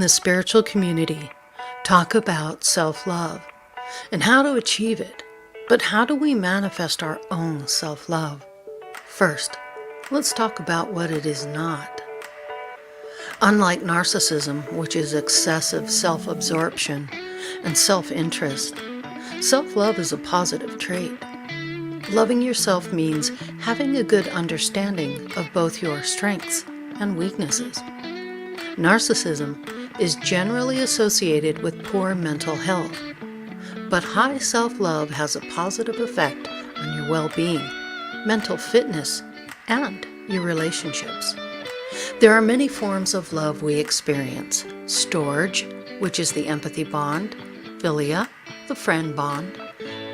the spiritual community talk about self-love and how to achieve it, but how do we manifest our own self-love? First, let's talk about what it is not. Unlike narcissism, which is excessive self-absorption and self-interest, self-love is a positive trait. Loving yourself means having a good understanding of both your strengths and weaknesses. Narcissism is generally associated with poor mental health, but high self-love has a positive effect on your well-being, mental fitness, and your relationships. There are many forms of love we experience. Storge, which is the empathy bond, philia, the friend bond,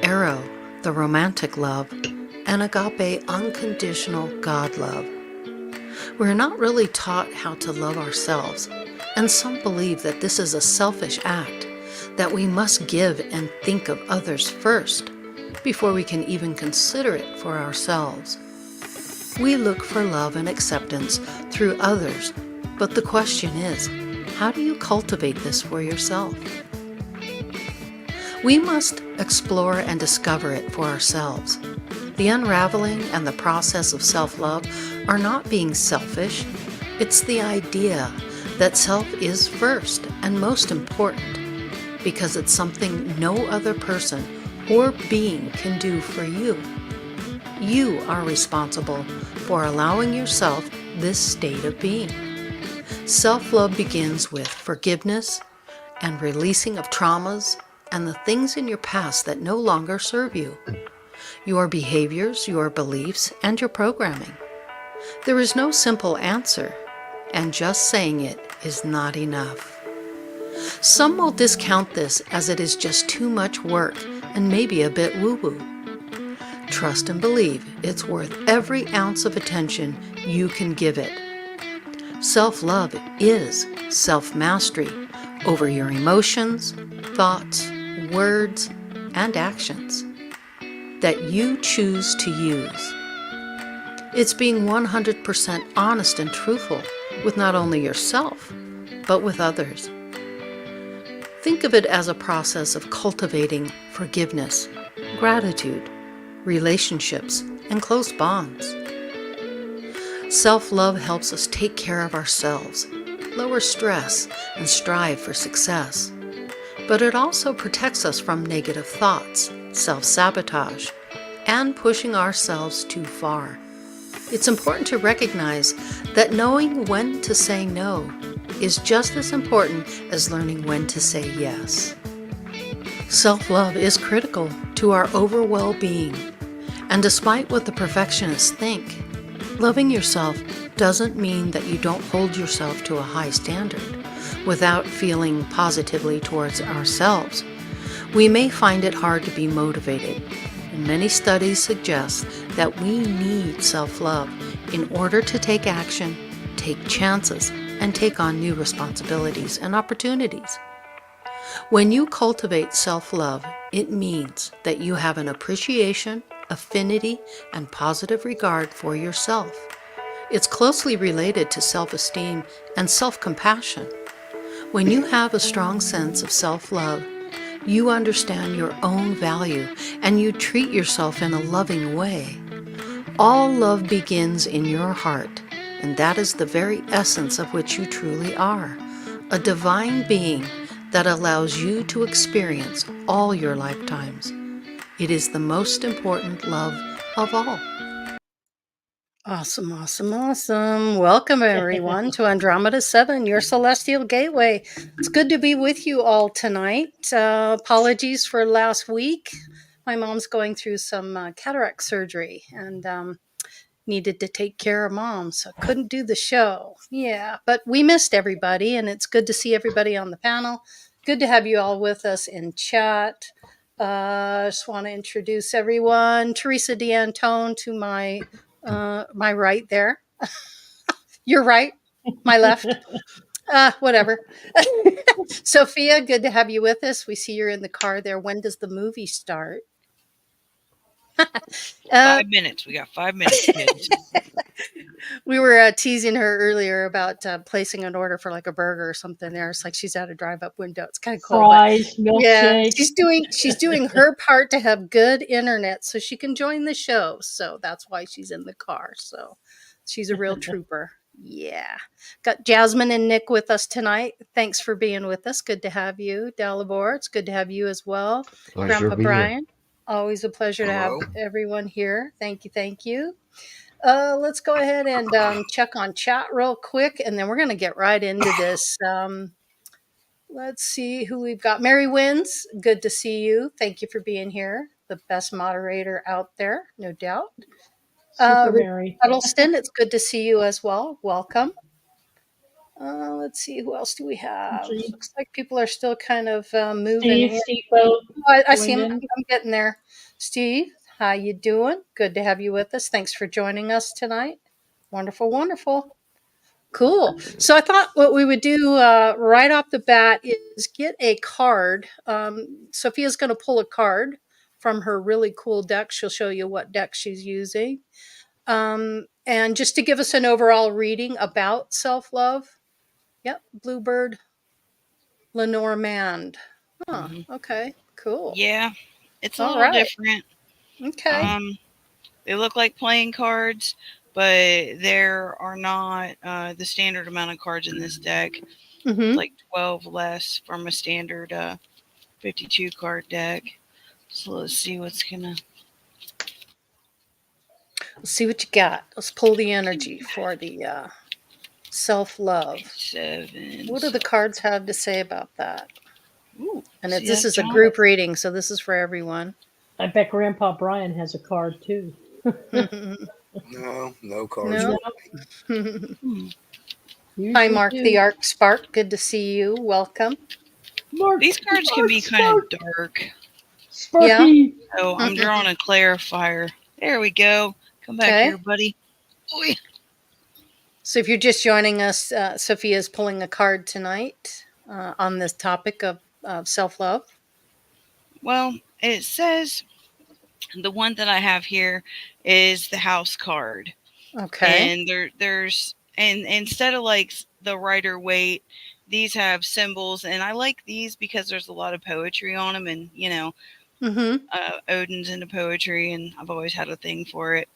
eros, the romantic love, and agape, unconditional God love. We're not really taught how to love ourselves, and some believe that this is a selfish act, that we must give and think of others first before we can even consider it for ourselves. We look for love and acceptance through others, but the question is, how do you cultivate this for yourself? We must explore and discover it for ourselves. The unraveling and the process of self-love are not being selfish. It's the idea that self is first and most important because it's something no other person or being can do for you. You are responsible for allowing yourself this state of being. Self-love begins with forgiveness and releasing of traumas and the things in your past that no longer serve you, your behaviors, your beliefs, and your programming. There is no simple answer, and just saying it is not enough. Some will discount this as it is just too much work and maybe a bit woo-woo. Trust and believe it's worth every ounce of attention you can give it. Self-love is self-mastery over your emotions, thoughts, words, and actions that you choose to use. It's being 100% honest and truthful with not only yourself, but with others. Think of it as a process of cultivating forgiveness, gratitude, relationships, and close bonds. Self-love helps us take care of ourselves, lower stress, and strive for success. But it also protects us from negative thoughts, self-sabotage, and pushing ourselves too far. It's important to recognize that knowing when to say no is just as important as learning when to say yes. Self-love is critical to our overall well-being, and despite what the perfectionists think, loving yourself doesn't mean that you don't hold yourself to a high standard without feeling positively towards ourselves. We may find it hard to be motivated, and many studies suggest that we need self-love in order to take action, take chances, and take on new responsibilities and opportunities. When you cultivate self-love, it means that you have an appreciation, affinity, and positive regard for yourself. It's closely related to self-esteem and self-compassion. When you have a strong sense of self-love, you understand your own value and you treat yourself in a loving way. All love begins in your heart, and that is the very essence of which you truly are, a divine being that allows you to experience all your lifetimes. It is the most important love of all. Awesome, awesome, awesome. Welcome, everyone, to Andromeda 7, your celestial gateway. It's good to be with you all tonight. Apologies for last week. My mom's going through some cataract surgery and needed to take care of mom, so couldn't do the show. Yeah, but we missed everybody, and it's good to see everybody on the panel. Good to have you all with us in chat. Just want to introduce everyone. Theresa tmdanton to my right there. Your right, my left. Whatever. Sophia, good to have you with us. We see you're in the car there. When does the movie start? 5 minutes. We got 5 minutes. We were teasing her earlier about placing an order for like a burger or something there. It's like she's at a drive-up window. It's kind of cool, but Fries, yeah, milkshake. she's doing her part to have good internet so she can join the show. So that's why she's in the car. So she's a real trooper. Yeah. Got Jasmine and Nick with us tonight. Thanks for being with us. Good to have you, Dalibor. It's good to have you as well. Pleasure Grandpa to be here. Brian. Always a pleasure to have Hello. everyone here. Thank you. Thank you. Let's go ahead and check on chat real quick, and then we're going to get right into this. Let's see who we've got. Mary Wins, good to see you. Thank you for being here. The best moderator out there, no doubt. Super Richard Mary. Huddleston, it's good to see you as well. Welcome. Let's see, who else do we have? Steve, Looks like people are still kind of moving in. Steve Boat Oh, I see joined him. in. I'm getting there. Steve, how you doing? Good to have you with us. Thanks for joining us tonight. Wonderful, wonderful. Cool. So I thought what we would do right off the bat is get a card. Sophia's going to pull a card from her really cool deck. She'll show you what deck she's using. And just to give us an overall reading about self-love. Yep, Bluebird Lenore Mand. Huh, okay, cool. Yeah, it's a All little right. different. Okay. They look like playing cards, but there are not the standard amount of cards in this deck. Mm-hmm. Like 12 less from a standard 52 card deck. So let's see what's gonna. Let's see what you got. Let's pull the energy for the self-love. 7. What do the cards have to say about that? Ooh, And see this that, is a John? group reading, so this is for everyone. I bet Grandpa Brian has a card too. No cards. No? Usually Hi, Mark do. the Arc Spark. Good to see you. Welcome. Mark, These cards can be kind of dark. Sparky. Oh, I'm drawing a clarifier. There we go. Come back Okay. here, buddy. Oy. So if you're just joining us, Sophia's pulling a card tonight on this topic of self-love. Well, it says the one that I have here is the house card. Okay. And there's instead of like the Rider Waite, these have symbols, and I like these because there's a lot of poetry on them, and Odin's into poetry, and I've always had a thing for it.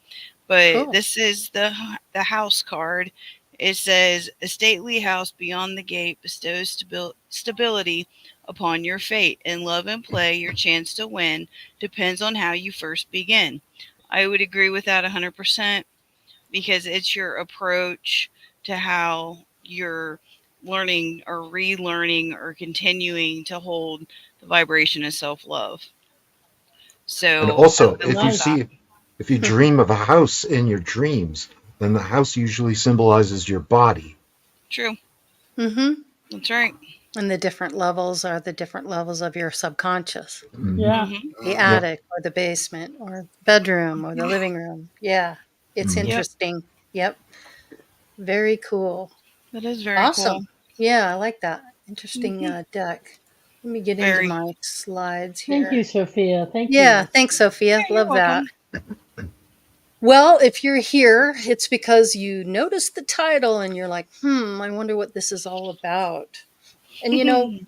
But Cool. This is the house card. It says, "A stately house beyond the gate bestows stability upon your fate. In love and play, your chance to win depends on how you first begin." I would agree with that 100%, because it's your approach to how you're learning or relearning or continuing to hold the vibration of self-love. So, And also, I love that. if you dream of a house in your dreams, then the house usually symbolizes your body. True. Mm-hmm. That's right. And the different levels are the different levels of your subconscious. Yeah. The attic or the basement or bedroom or the living room. Yeah. It's interesting. Yep. Very cool. That is very awesome. cool. Yeah, I like that. Interesting deck. Let me get Very. into my slides here. Thank you, Sophia. Thank Yeah, you. thanks, Sophia. Yeah, Love you're that. welcome. Well, if you're here, it's because you noticed the title and you're like, I wonder what this is all about. And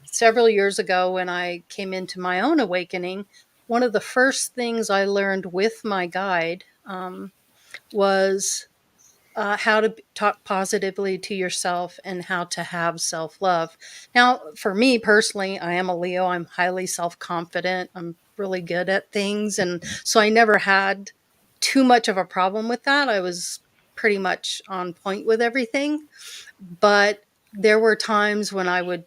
several years ago when I came into my own awakening, one of the first things I learned with my guide was how to talk positively to yourself and how to have self-love. Now, for me personally, I am a Leo. I'm highly self-confident. I'm really good at things. And so I never had too much of a problem with that. I was pretty much on point with everything. But there were times when I would,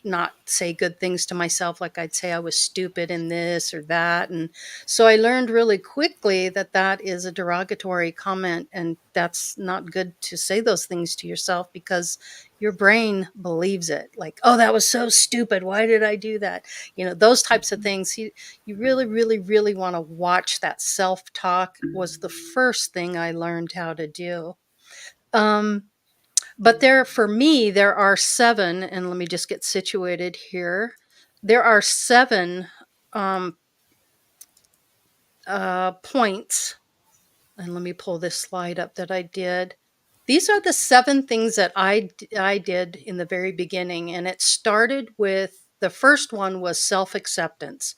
not say good things to myself. Like I'd say I was stupid in this or that. And so I learned really quickly that that is a derogatory comment. And that's not good to say those things to yourself because your brain believes it. Like, oh, that was so stupid. Why did I do that? Those types of things. You really, really, really want to watch that self-talk was the first thing I learned how to do. But for me, there are 7, and let me just get situated here. There are 7 points And let me pull this slide up that I did. These are the 7 things that I did in the very beginning, and it started with the first one was self-acceptance.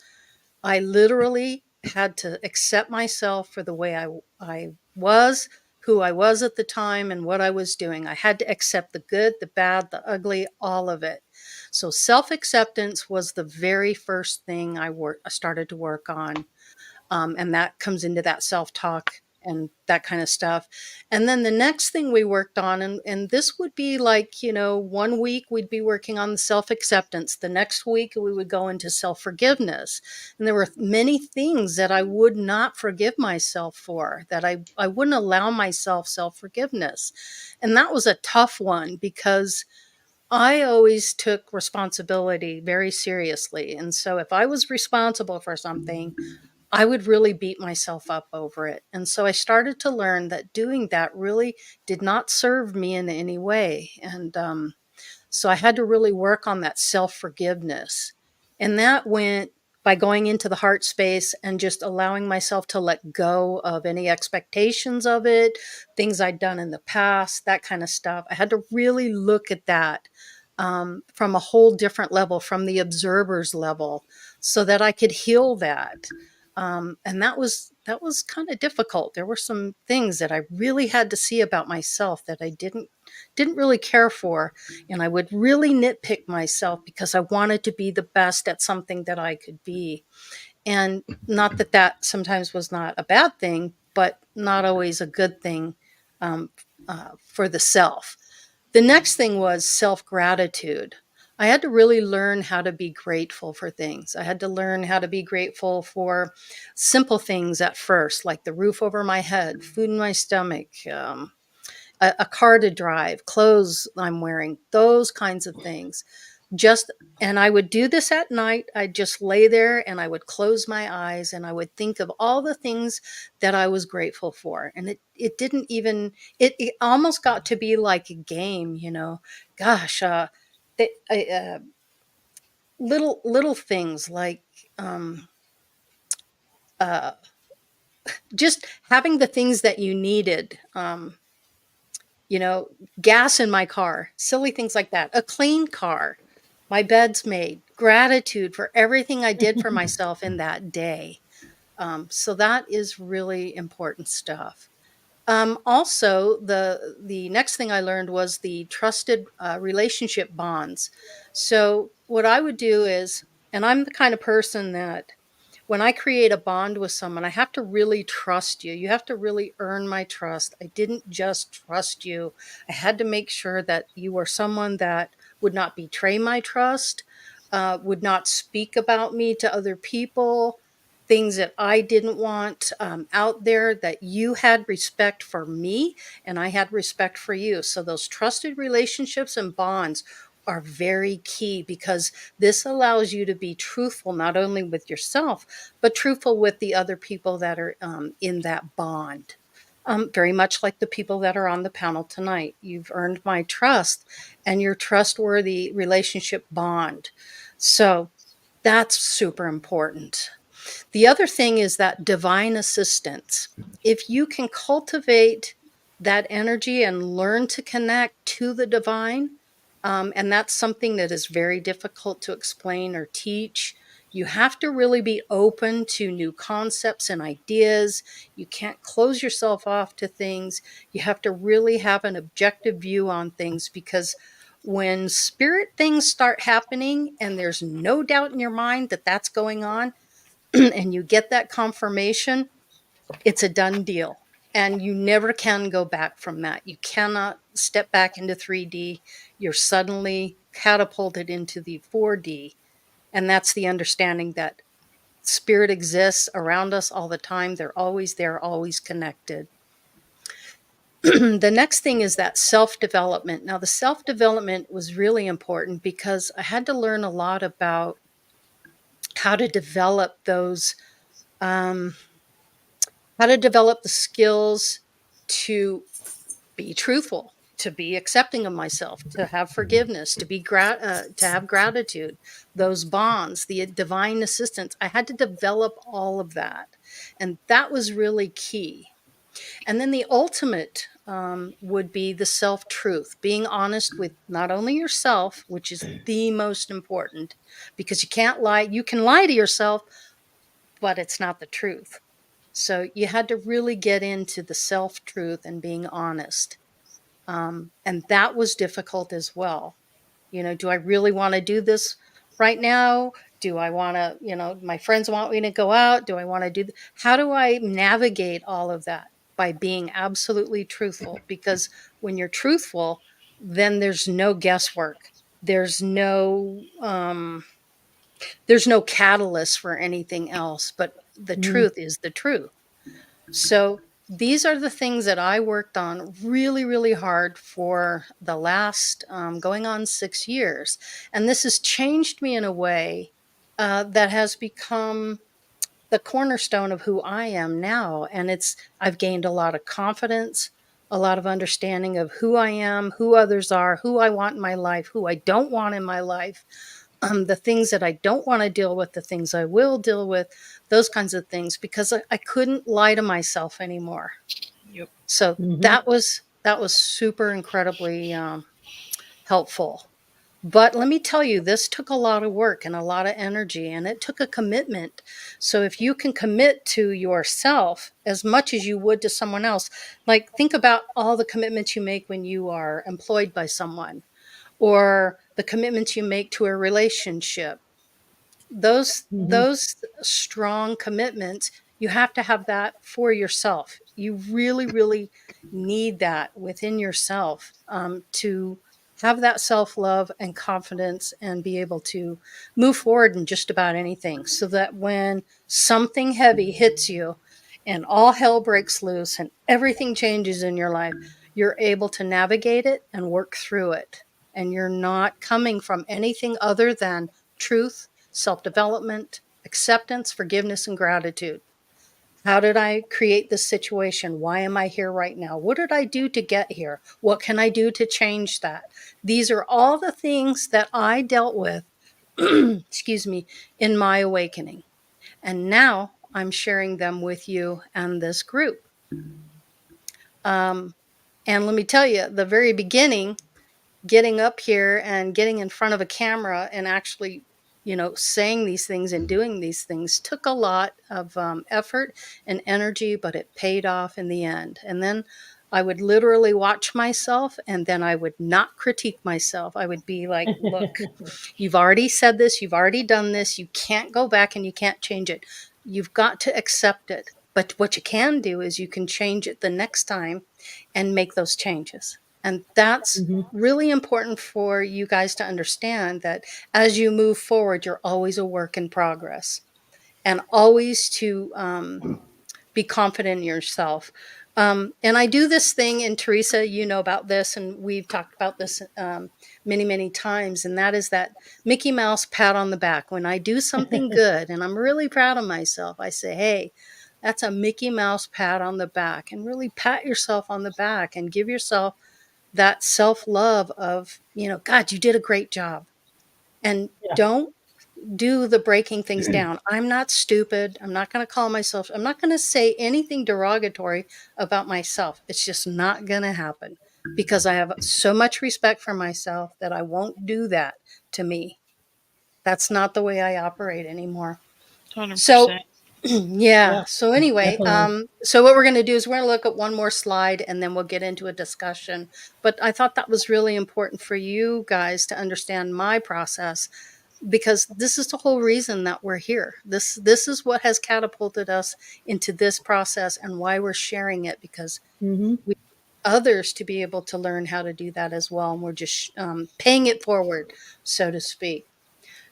I literally had to accept myself for the way I was, who I was at the time, and what I was doing. I had to accept the good, the bad, the ugly, all of it. So self-acceptance was the very first thing I started to work on. And that comes into that self-talk and that kind of stuff. And then the next thing we worked on, and this would be like, 1 week we'd be working on the self-acceptance. The next week we would go into self-forgiveness. And there were many things that I would not forgive myself for, that I wouldn't allow myself self-forgiveness. And that was a tough one because I always took responsibility very seriously. And so if I was responsible for something, I would really beat myself up over it. And so I started to learn that doing that really did not serve me in any way. And so I had to really work on that self forgiveness. And that went by going into the heart space and just allowing myself to let go of any expectations of it, things I'd done in the past, that kind of stuff. I had to really look at that from a whole different level, from the observer's level, so that I could heal that. And that was kind of difficult. There were some things that I really had to see about myself that I didn't really care for, and I would really nitpick myself because I wanted to be the best at something that I could be. And not that that sometimes was not a bad thing, but not always a good thing um, for the self. The next thing was self gratitude. I had to really learn how to be grateful for things. I had to learn how to be grateful for simple things at first, like the roof over my head, food in my stomach, a car to drive, clothes I'm wearing, those kinds of things. Just and I would do this at night. I'd just lay there and I would close my eyes and I would think of all the things that I was grateful for. And it didn't even it almost got to be like a game. Gosh, they, little things like um, uh, just having the things that you needed. You know, gas in my car, silly things like that, a clean car, my bed's made, gratitude for everything I did for myself in that day. So that is really important stuff. Also, the next thing I learned was the trusted relationship bonds. So what I would do is, and I'm the kind of person that when I create a bond with someone, I have to really trust you. You have to really earn my trust. I didn't just trust you. I had to make sure that you were someone that would not betray my trust, would not speak about me to other people, things that I didn't want out there, that you had respect for me and I had respect for you. So those trusted relationships and bonds are very key because this allows you to be truthful not only with yourself, but truthful with the other people that are in that bond. Very much like the people that are on the panel tonight. You've earned my trust and your trustworthy relationship bond. So that's super important. The other thing is that divine assistance. If you can cultivate that energy and learn to connect to the divine, and that's something that is very difficult to explain or teach. You have to really be open to new concepts and ideas. You can't close yourself off to things. You have to really have an objective view on things because when spirit things start happening and there's no doubt in your mind that that's going on, and you get that confirmation, it's a done deal. And you never can go back from that. You cannot step back into 3D. You're suddenly catapulted into the 4D. And that's the understanding that spirit exists around us all the time. They're always there, always connected. The next thing is that self development. Now, the self development was really important because I had to learn a lot about how to develop those. Um, how to develop the skills to be truthful, to be accepting of myself, to have forgiveness, to have gratitude, those bonds, the divine assistance. I had to develop all of that, and that was really key. And then the ultimate would be the self truth, being honest with not only yourself, which is the most important, because you can't lie. You can lie to yourself, but it's not the truth. So you had to really get into the self truth and being honest. And that was difficult as well. Do I really want to do this right now? Do I want to, my friends want me to go out? Do I want to how do I navigate all of that by being absolutely truthful? Because when you're truthful, then there's no guesswork. There's no catalyst for anything else, but the Mm. truth is the truth. So these are the things that I worked on really, really hard for the last going on 6 years. And this has changed me in a way that has become the cornerstone of who I am now. And I've gained a lot of confidence, a lot of understanding of who I am, who others are, who I want in my life, who I don't want in my life, the things that I don't want to deal with, the things I will deal with, those kinds of things, because I couldn't lie to myself anymore. Yep. So Mhm. that was super incredibly helpful. But let me tell you, this took a lot of work and a lot of energy, and it took a commitment. So if you can commit to yourself as much as you would to someone else, like think about all the commitments you make when you are employed by someone, or the commitments you make to a relationship, those Mhm. those strong commitments, you have to have that for yourself. You really, really need that within yourself, to have that self-love and confidence and be able to move forward in just about anything, so that when something heavy hits you and all hell breaks loose and everything changes in your life, you're able to navigate it and work through it, and you're not coming from anything other than truth, self development, acceptance, forgiveness, and gratitude. How did I create this situation? Why am I here right now? What did I do to get here? What can I do to change that? These are all the things that I dealt with, excuse me, in my awakening. And now I'm sharing them with you and this group. Um, and let me tell you, the very beginning, getting up here and getting in front of a camera and actually saying these things and doing these things took a lot of effort and energy, but it paid off in the end. And then I would literally watch myself, and then I would not critique myself. I would be like, look, you've already said this, you've already done this, you can't go back and you can't change it. You've got to accept it. But what you can do is you can change it the next time and make those changes. And that's Mhm. really important for you guys to understand, that as you move forward, you're always a work in progress, and always to be confident in yourself. And I do this thing, and Theresa, you know about this, and we've talked about this many, many times, and that is that Mickey Mouse pat on the back. When I do something good and I'm really proud of myself, I say, hey, that's a Mickey Mouse pat on the back, and really pat yourself on the back and give yourself that self love of, God, you did a great job. And Yeah. don't do the breaking things down. I'm not stupid. I'm not going to call myself, I'm not going to say anything derogatory about myself. It's just not going to happen, because I have so much respect for myself that I won't do that to me. That's not the way I operate anymore. So 100%. yeah. Yeah. So anyway, Definitely. so what we're going to do is we're going to look at one more slide, and then we'll get into a discussion. But I thought that was really important for you guys to understand my process, because this is the whole reason that we're here. This is what has catapulted us into this process, and why we're sharing it, because Mhm. we want others to be able to learn how to do that as well. And we're just paying it forward, so to speak.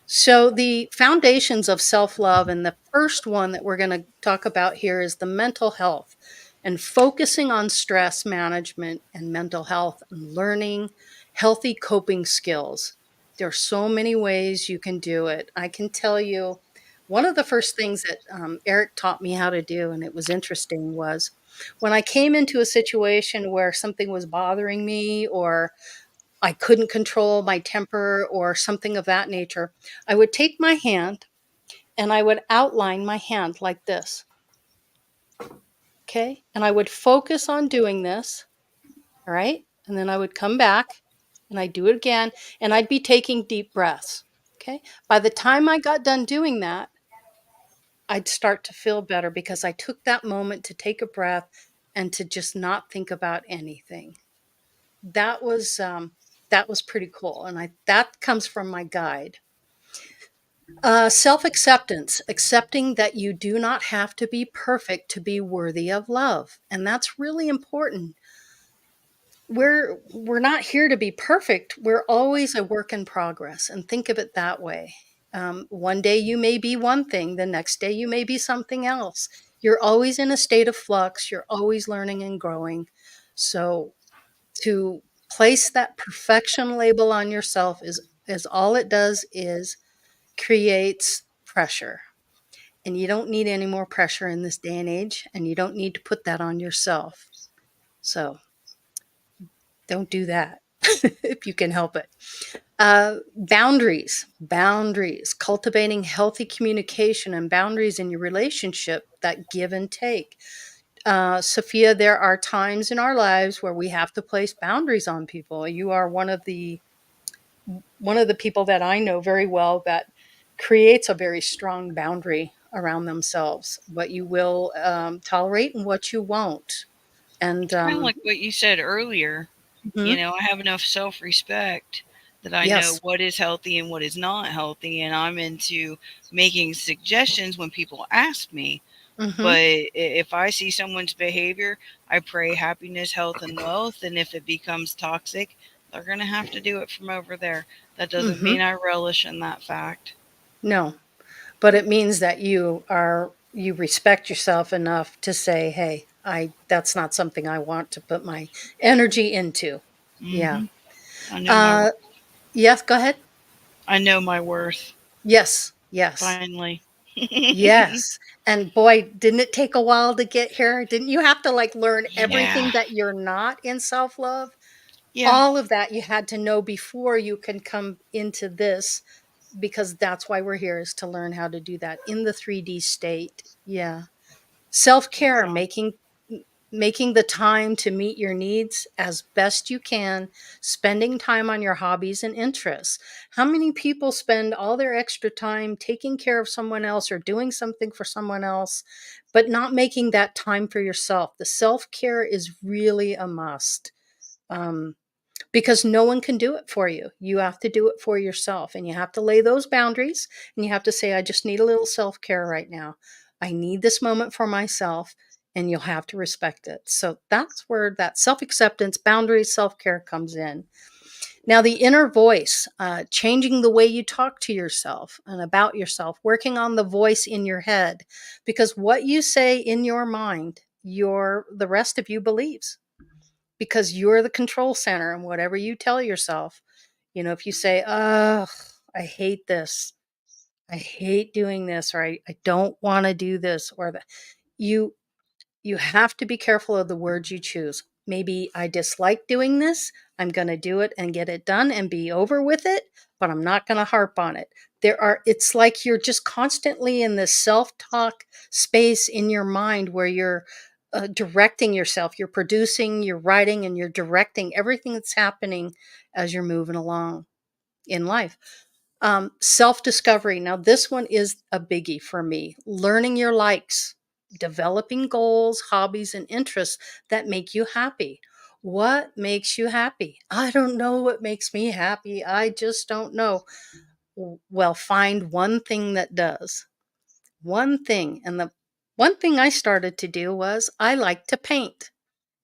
So, the foundations of self love, and the first one that we're going to talk about here is the mental health, and focusing on stress management and mental health, and learning healthy coping skills. There are so many ways you can do it. I can tell you, one of the first things that Eric taught me how to do, and it was interesting, was when I came into a situation where something was bothering me, or I couldn't control my temper or something of that nature, I would take my hand and I would outline my hand like this. Okay. And I would focus on doing this. All right. And then I would come back and I'd do it again. And I'd be taking deep breaths. Okay. By the time I got done doing that, I'd start to feel better because I took that moment to take a breath and to just not think about anything. That was pretty cool, and that comes from my guide. Self-acceptance, accepting that you do not have to be perfect to be worthy of love, and that's really important. We're not here to be perfect. We're always a work in progress, and think of it that way. One day you may be one thing, the next day you may be something else. You're always in a state of flux. You're always learning and growing. So to place that perfection label on yourself is all it does is creates pressure. And you don't need any more pressure in this day and age, and you don't need to put that on yourself. So don't do that if you can help it. Boundaries, cultivating healthy communication and boundaries in your relationship that give and take. Sophia, there are times in our lives where we have to place boundaries on people. You are one of the people that I know very well that creates a very strong boundary around themselves, what you will tolerate and what you won't. And Kind of like what you said earlier. mhm, I have enough self-respect that I know yes, what is healthy and what is not healthy, and I'm into making suggestions when people ask me. hmm But if I see someone's behavior, I pray happiness, health, and wealth. And if it becomes toxic, they're going to have to do it from over there. That doesn't hmm mean I relish in that fact. no, but it means that you respect yourself enough to say, hey, I that's not something I want to put my energy into. Yeah. Hmm. I know my Uh, worth. yes, go ahead. I know my worth. Yes, yes. Finally. Yes. And boy, didn't it take a while to get here? Didn't you have to like learn Yeah. everything that you're not in self-love? Yeah. All of that you had to know before you can come into this, because that's why we're here, is to learn how to do that in the 3D state. Yeah. Self-care, Right on. making the time to meet your needs as best you can, spending time on your hobbies and interests. How many people spend all their extra time taking care of someone else or doing something for someone else, but not making that time for yourself? The self-care is really a must. Um, because no one can do it for you. You have to do it for yourself, and you have to lay those boundaries, and you have to say, I just need a little self-care right now. I need this moment for myself, and you'll have to respect it. So that's where that self-acceptance, boundaries, self-care comes in. Now, the inner voice, changing the way you talk to yourself and about yourself, working on the voice in your head, because what you say in your mind, the rest of you believes, because you're the control center, and whatever you tell yourself, if you say, "Ugh, I hate this. I hate doing this," or I don't want to do this, or that you you have to be careful of the words you choose. Maybe I dislike doing this. I'm going to do it and get it done and be over with it, but I'm not going to harp on it. It's like you're just constantly in this self talk space in your mind where you're directing yourself. You're producing, you're writing, and you're directing everything that's happening as you're moving along in life. Self discovery. Now, this one is a biggie for me. Learning your likes, developing goals, hobbies, and interests that make you happy. What makes you happy? I don't know what makes me happy. I just don't know. Well, find one thing that does. One thing. And the one thing I started to do was I like to paint.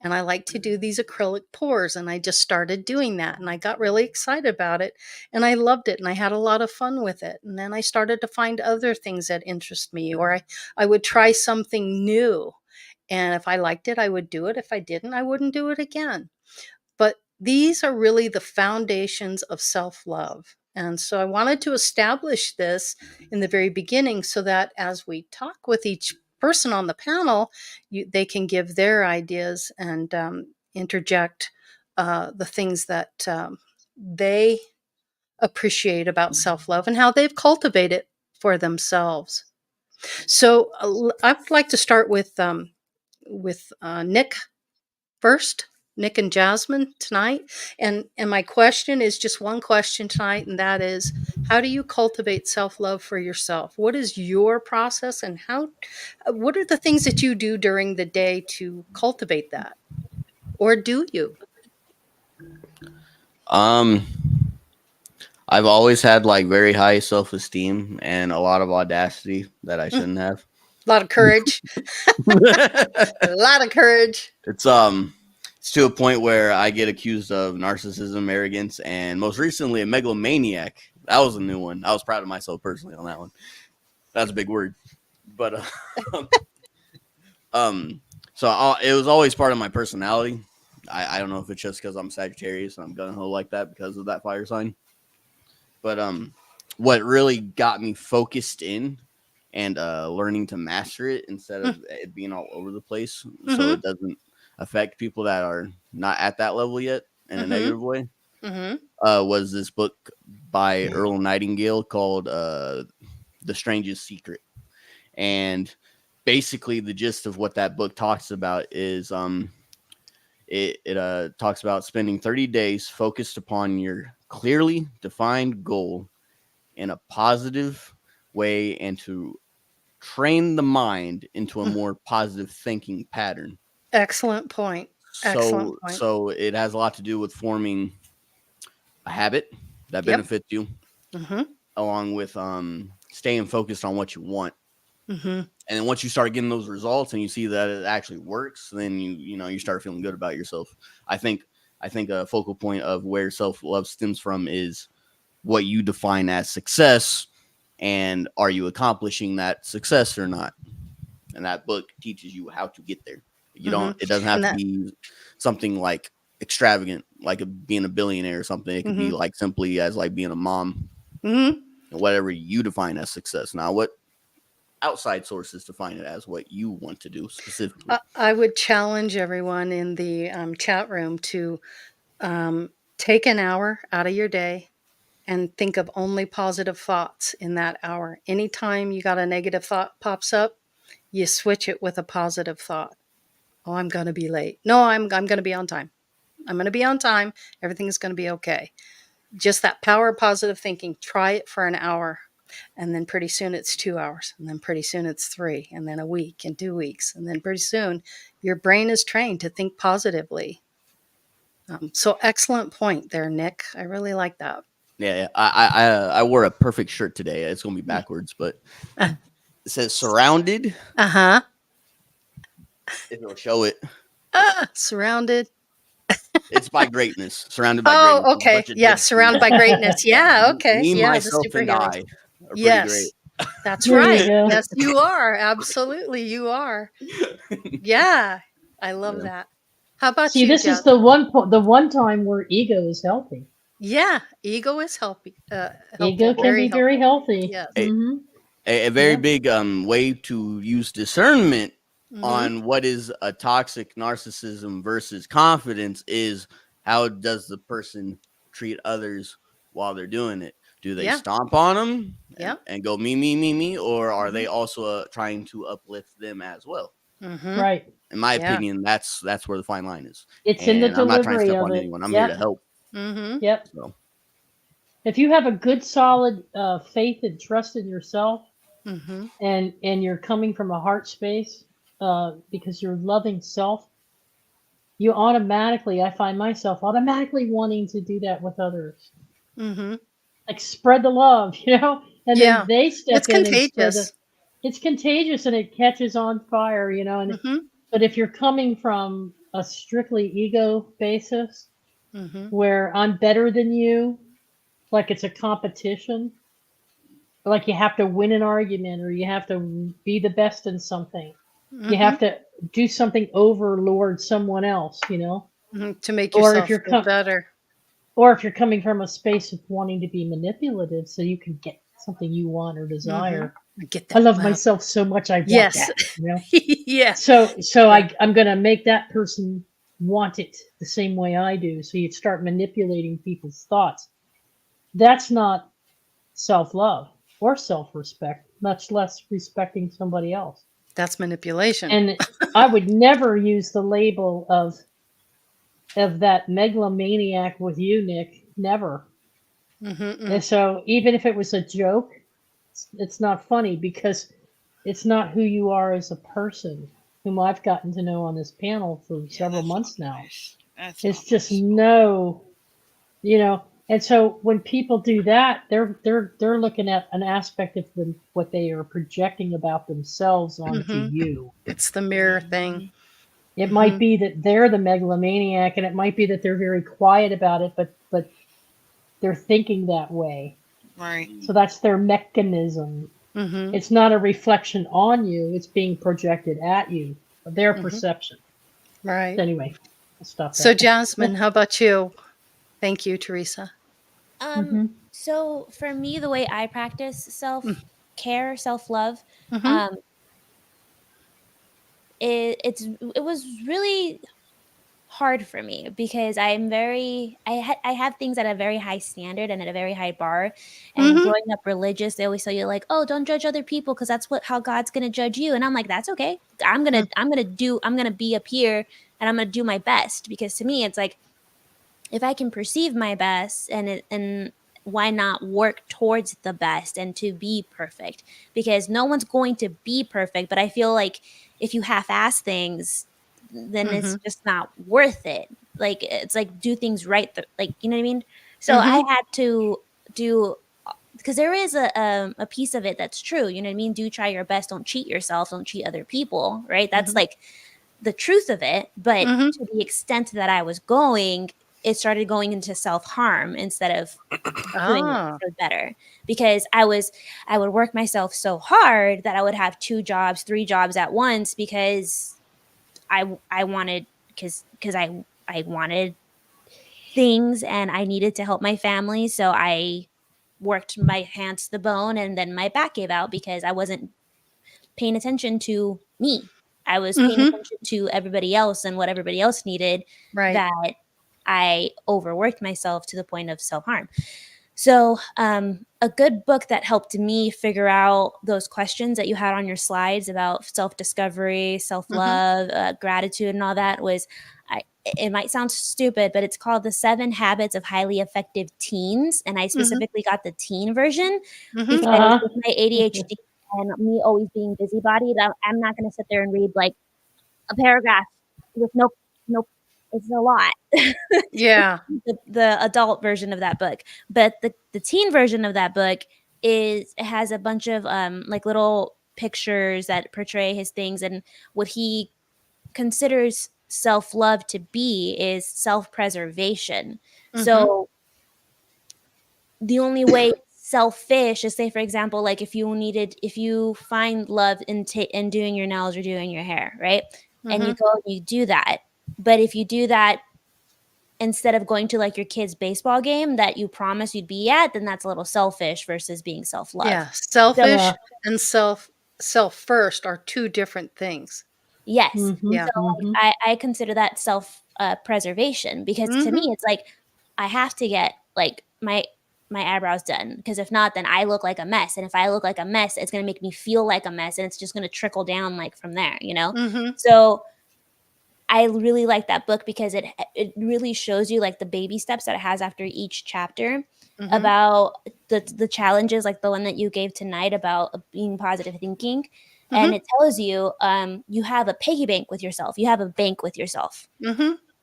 And I like to do these acrylic pours, and I just started doing that, and I got really excited about it, and I loved it, and I had a lot of fun with it. And then I started to find other things that interest me, or I would try something new. And if I liked it, I would do it. If I didn't, I wouldn't do it again. But these are really the foundations of self-love. And so I wanted to establish this in the very beginning so that as we talk with each person on the panel, they can give their ideas and interject the things that they appreciate about self-love and how they've cultivated it for themselves. So I would like to start with with Nick first, Nick and Jasmine tonight. And my question is just one question tonight, and that is, how do you cultivate self-love for yourself? What is your process, and what are the things that you do during the day to cultivate that? Or do you? Um, I've always had like very high self-esteem and a lot of audacity that I shouldn't have. A lot of courage. A lot of courage. It's to a point where I get accused of narcissism, arrogance, and most recently a megalomaniac. That was a new one. I was proud of myself personally on that one. That's a big word, but it was always part of my personality. I don't know if it's just because I'm Sagittarius and I'm gung ho like that because of that fire sign. But what really got me focused in and learning to master it instead of it being all over the place, so it doesn't affect people that are not at that level yet in a negative way, was this book by Earl Nightingale called The Strangest Secret. And basically the gist of what that book talks about is it talks about spending 30 days focused upon your clearly defined goal in a positive way and to train the mind into a more positive thinking pattern. Excellent point. So it has a lot to do with forming a habit that benefits you, along with staying focused on what you want. And then once you start getting those results and you see that it actually works, then you start feeling good about yourself. I think a focal point of where self-love stems from is what you define as success, and are you accomplishing that success or not? And that book teaches you how to get there. You don't. It doesn't have to be something like extravagant, like being a billionaire or something. It could be like simply as like being a mom, whatever you define as success. Now, what outside sources define it as what you want to do specifically. I would challenge everyone in the chat room to take an hour out of your day and think of only positive thoughts in that hour. Anytime you got a negative thought pops up, you switch it with a positive thought. Oh, I'm going to be late. No, I'm going to be on time. I'm going to be on time. Everything's going to be okay. Just that power of positive thinking. Try it for an hour. And then pretty soon it's 2 hours. And then pretty soon it's 3. And then a week and 2 weeks. And then pretty soon your brain is trained to think positively. So excellent point there, Nick. I really like that. Yeah. I wore a perfect shirt today. It's going to be backwards, but it says surrounded. Uh-huh. If it'll show it. Surrounded. It's by greatness. Surrounded by greatness. Oh, okay. Yeah, surrounded by greatness. Yeah, okay. Me, yeah, myself, and I are pretty great. That's right. Yes, you are. Absolutely, you are. Yeah, I love that. How about you? See, this is the one time where ego is healthy. Yeah, ego is healthy. Ego can be very healthy. Yes. A very big way to use discernment on what is a toxic narcissism versus confidence is how does the person treat others while they're doing it? Do they stomp on them and go me, or are they also trying to uplift them as well? Right. In my opinion, that's where the fine line is. It's in the delivery I'm not trying to step on it. anyone. I'm here to help. Yep. So. If you have a good, solid faith and trust in yourself, and you're coming from a heart space, because you're loving self, you automatically, I find myself automatically wanting to do that with others. Like spread the love, and then they step in. It's contagious. It's contagious and it catches on fire, and but if you're coming from a strictly ego basis, where I'm better than you, like it's a competition, like you have to win an argument or you have to be the best in something. You have to do something overlord someone else, to make yourself feel better. Or if you're coming from a space of wanting to be manipulative so you can get something you want or desire. Get that. I love myself so much. I want that. Yeah. So I'm going to make that person want it the same way I do. So you start manipulating people's thoughts. That's not self-love or self-respect, much less respecting somebody else. That's manipulation. And I would never use the label of that megalomaniac with you, Nick. Never. And so even if it was a joke, it's not funny because it's not who you are as a person, whom I've gotten to know on this panel for several months now. Nice. That's It's not just nice. no, you know. And so when people do that, they're looking at an aspect of what they are projecting about themselves onto you. It's the mirror thing. It might be that they're the megalomaniac, and it might be that they're very quiet about it, but they're thinking that way. Right. So that's their mechanism. It's not a reflection on you, it's being projected at you, their perception. Right. So anyway, I'll stop So that. Jasmine, how about you? Thank you, Theresa. So for me, the way I practice self-care, self-love, it was really hard for me because I have things at a very high standard and at a very high bar. And growing up religious, they always tell you like, oh, don't judge other people because that's how God's gonna judge you. And I'm like, that's okay. I'm gonna be up here and I'm gonna do my best, because to me it's like, if I can perceive my best, and why not work towards the best and to be perfect? Because no one's going to be perfect, but I feel like if you half-ass things, then it's just not worth it. Like, it's like, do things right, like, you know what I mean? So I had to do, because there is a piece of it that's true, you know what I mean? Do try your best, don't cheat yourself, don't cheat other people, right? That's like the truth of it. But to the extent that I was going, it started going into self-harm instead of doing it for better, because I would work myself so hard that I would have 2 jobs, 3 jobs at once, because I wanted, because I wanted things and I needed to help my family. So I worked my hands to the bone, and then my back gave out because I wasn't paying attention to me. I was paying attention to everybody else and what everybody else needed, that I overworked myself to the point of self-harm. So a good book that helped me figure out those questions that you had on your slides about self-discovery, self-love, gratitude, and all that was, it might sound stupid, but it's called The 7 Habits of Highly Effective Teens. And I specifically got the teen version because with my ADHD and me always being busybody, I'm not going to sit there and read like a paragraph with no, it's a lot. Yeah. The adult version of that book, but the teen version of that book it has a bunch of like little pictures that portray his things, and what he considers self-love to be is self-preservation. So the only way it's selfish is, say for example, like if you find love in doing your nails or doing your hair, right? And you go and you do that, but if you do that instead of going to like your kid's baseball game that you promised you'd be at, then that's a little selfish versus being self-love. Yeah, selfish and self first are 2 different things. Yes. Yeah. So I consider that self preservation, because to me it's like, I have to get like my eyebrows done, because if not, then I look like a mess, and if I look like a mess, it's going to make me feel like a mess, and it's just going to trickle down like from there, you know? So I really like that book because it really shows you like the baby steps that it has after each chapter about the challenges, like the one that you gave tonight about being positive thinking. And it tells you, you have a piggy bank with yourself. You have a bank with yourself.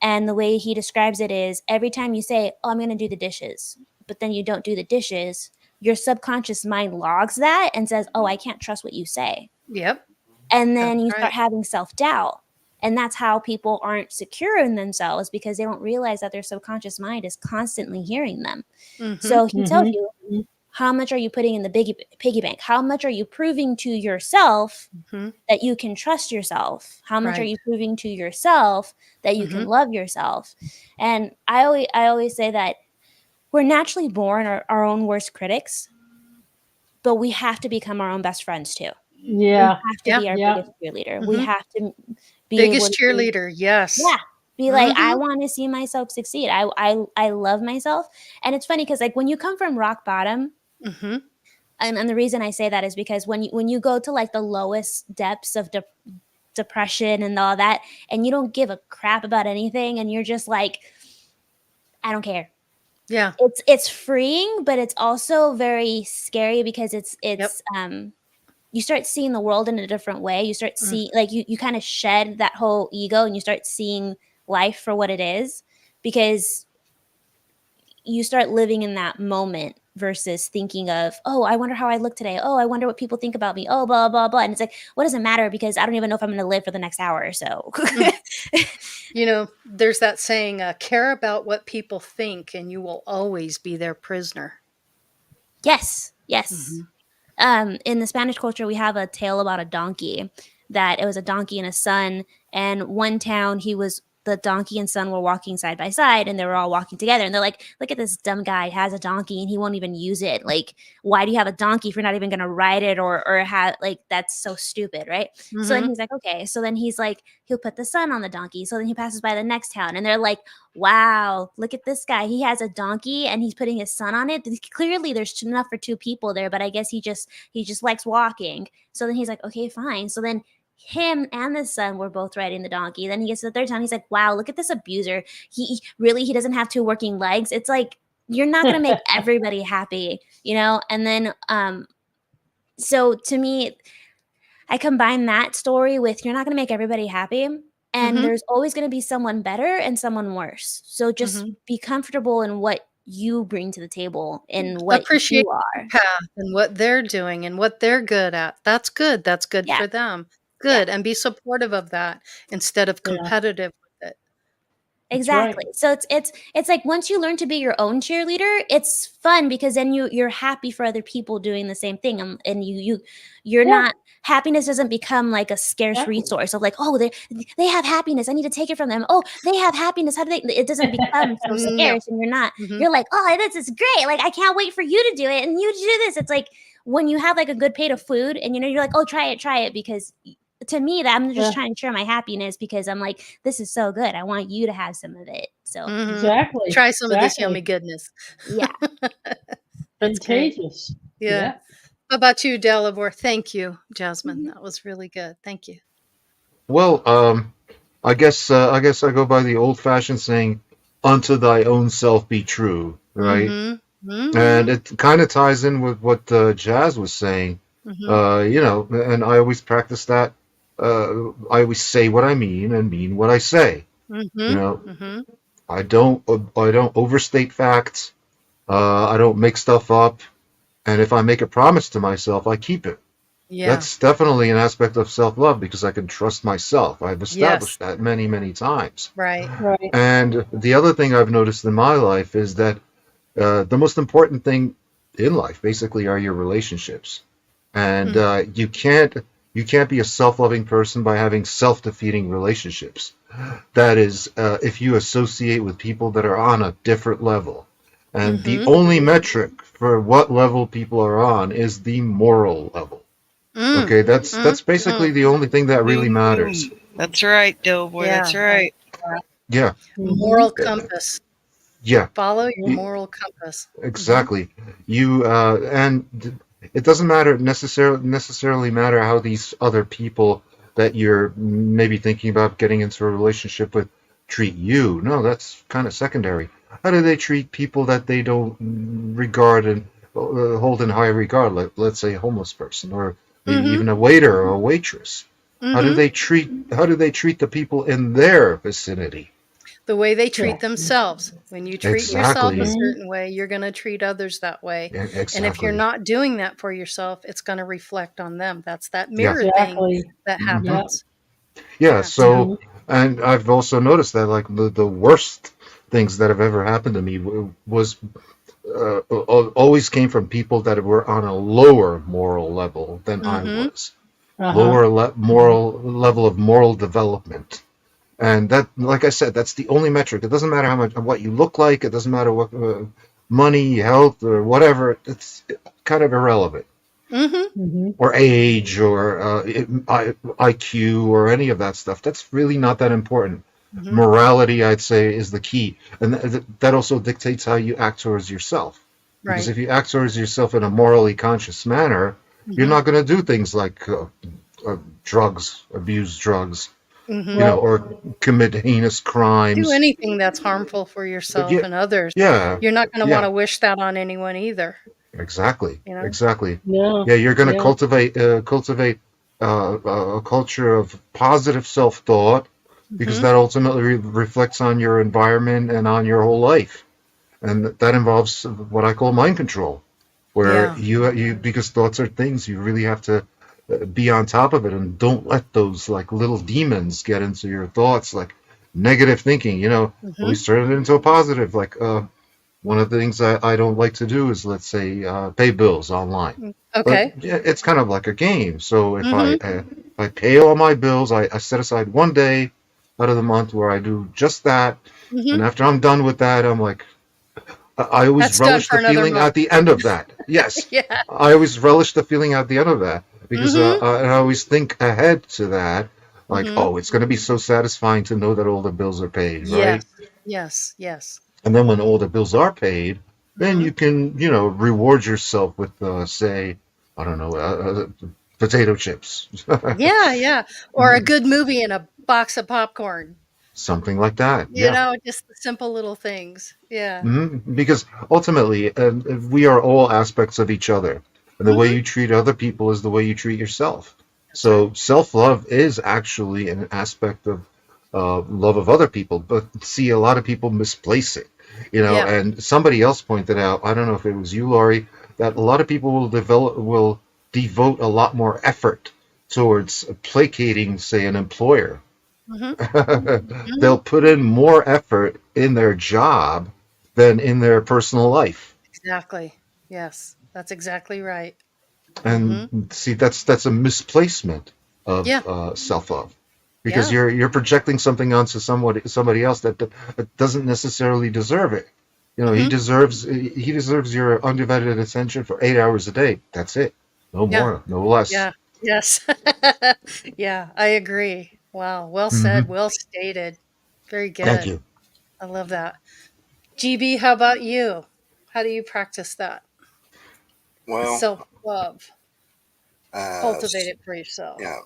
And the way he describes it is, every time you say, oh, I'm going to do the dishes, but then you don't do the dishes, your subconscious mind logs that and says, oh, I can't trust what you say. Yep. And then you start having self-doubt. And that's how people aren't secure in themselves, because they don't realize that their subconscious mind is constantly hearing them. So he tells you, how much are you putting in the piggy bank? How much are you proving to yourself that you can trust yourself? How much are you proving to yourself that you can love yourself? And I always say that we're naturally born our own worst critics, but we have to become our own best friends too. Yeah. We have to be our biggest cheerleader. We have to be biggest cheerleader. Yes. Yeah. Be like, I want to see myself succeed. I love myself. And it's funny because like when you come from rock bottom, And the reason I say that is because when you go to like the lowest depths of depression and all that, and you don't give a crap about anything, and you're just like, I don't care. Yeah. It's freeing, but it's also very scary because it's you start seeing the world in a different way. You start seeing like you kind of shed that whole ego and you start seeing life for what it is, because you start living in that moment versus thinking of, oh, I wonder how I look today. Oh, I wonder what people think about me. Oh, blah, blah, blah. And it's like, what does it matter? Because I don't even know if I'm going to live for the next hour or so. You know, there's that saying, care about what people think and you will always be their prisoner. Yes. Yes. In the Spanish culture, we have a tale about a donkey, that it was a donkey and a son. And one town, the donkey and son were walking side by side, and they were all walking together. And they're like, look at this dumb guy, has a donkey and he won't even use it. Like, why do you have a donkey if you're not even going to ride it or have, like, that's so stupid, right? So then he's like, okay. So then he's like, he'll put the son on the donkey. So then he passes by the next town and they're like, wow, look at this guy. He has a donkey and he's putting his son on it. Clearly there's enough for two people there, but I guess he just likes walking. So then he's like, okay, fine. So then him and the son were both riding the donkey. Then he gets to the third town. He's like, wow, look at this abuser. He doesn't have two working legs. It's like, you're not going to make everybody happy, you know? And then, so to me, I combine that story with, you're not going to make everybody happy. And there's always going to be someone better and someone worse. So just be comfortable in what you bring to the table and what appreciate you are. path and what they're doing and what they're good at. That's good. That's good for them. Good. And be supportive of that instead of competitive with it. Exactly. Right. So it's like, once you learn to be your own cheerleader, it's fun because then you're happy for other people doing the same thing, and you're not, happiness doesn't become like a scarce resource of like, oh, they have happiness, I need to take it from them. Oh, they have happiness, how do they? It doesn't become so scarce, and you're not. You're like, oh, this is great. Like, I can't wait for you to do it and you to do this. It's like when you have like a good plate of food and you're like, oh, try it because. To me, that I'm just trying to share my happiness because I'm like, this is so good. I want you to have some of it. So exactly, try some of this yummy goodness. Yeah, contagious. Yeah. How about you, Delabor? Thank you, Jasmine. That was really good. Thank you. Well, I guess I go by the old-fashioned saying, "Unto thy own self be true," right? And it kind of ties in with what Jazz was saying. You know, and I always practice that. I always say what I mean and mean what I say. You know, I don't overstate facts. I don't make stuff up. And if I make a promise to myself, I keep it. Yeah. That's definitely an aspect of self-love because I can trust myself. I've established that many, many times. Right. And the other thing I've noticed in my life is that the most important thing in life basically are your relationships. And you can't be a self-loving person by having self-defeating relationships. That is, if you associate with people that are on a different level. And the only metric for what level people are on is the moral level. Okay, that's basically the only thing that really matters. That's right, Doughboy. Yeah. That's right. Yeah. Moral compass. Yeah. Follow your moral compass. Exactly. You and it doesn't necessarily matter how these other people that you're maybe thinking about getting into a relationship with treat you. No, that's kind of secondary. How do they treat people that they don't regard and hold in high regard, like let's say a homeless person or maybe even a waiter or a waitress? How do they treat the people in their vicinity? The way they treat themselves. When you treat yourself a certain way, you're going to treat others that way. Yeah, exactly. And if you're not doing that for yourself, it's going to reflect on them. That's that mirror thing that happens. Yeah. So, and I've also noticed that like the worst things that have ever happened to me was always came from people that were on a lower moral level than I was. Lower moral level of moral development. And that, like I said, that's the only metric. It doesn't matter what you look like. It doesn't matter what money, health, or whatever. It's kind of irrelevant. Or age, or IQ, or any of that stuff. That's really not that important. Morality, I'd say, is the key, and that also dictates how you act towards yourself. Because Right. if you act towards yourself in a morally conscious manner, you're not going to do things like abuse drugs, Mm-hmm. Right. or commit heinous Do crimes. anything that's harmful for But yourself and others. yeah, You're not going to want yeah, to wish that on anyone either. exactly, You know. exactly. Yeah. Yeah, you're going to Yeah. cultivate a culture of positive self-thought, because that ultimately reflects on your environment and on your whole life. And that involves what I call mind control, where Yeah. you because thoughts are things you really have to be on top of it, and don't let those like little demons get into your thoughts, like negative thinking. Always turn it into a positive. Like one of the things I don't like to do is, let's say, pay bills online. But Okay. yeah, it's kind of like a game. So Mm-hmm. if I pay all my bills, I set aside one day out of the month where I do just that. Mm-hmm. And after I'm done with that, I'm like, I always That's done relish for the another feeling month. at the end of that. Yes, Yeah. I always relish the feeling at the end of that, because Mm-hmm. I always think ahead to that. Like, Mm-hmm. oh, it's going to be so satisfying to know that all the bills are paid, Yes. right? Yes. Yes. And then when all the bills are paid, then Mm-hmm. you can, reward yourself with, say, I don't know, potato chips, Yeah. Yeah. Or a good movie and a box of popcorn. something like that. Yeah. Just the simple little things. Yeah. Because ultimately, we are all aspects of each other, and the way Mm-hmm. you treat other people is the way you treat yourself. That's right. So self-love is actually an aspect of love of other people, but see, a lot of people misplace it. Yeah. And somebody else pointed out, I don't know if it was you, Laurie, that a lot of people will devote a lot more effort towards placating, say, an employer. Mm-hmm. They'll Mm-hmm. put in more effort in their job than in their personal life. Exactly. Yes. That's exactly right. Mm-hmm. And see, that's a misplacement Yeah. of self-love, because Yeah. you're projecting something onto somebody else that doesn't necessarily deserve it. He Mm-hmm. deserves your undivided attention for 8 hours a day. That's it. No Yeah. more, no less. Yeah. Yes. Yeah. I agree. Wow. Well said. Hmm. Well stated. Very Thank good. you. I love that. GB, how about you? How do you practice that? Well, Self love. uh, Cultivate it for yourself. yeah,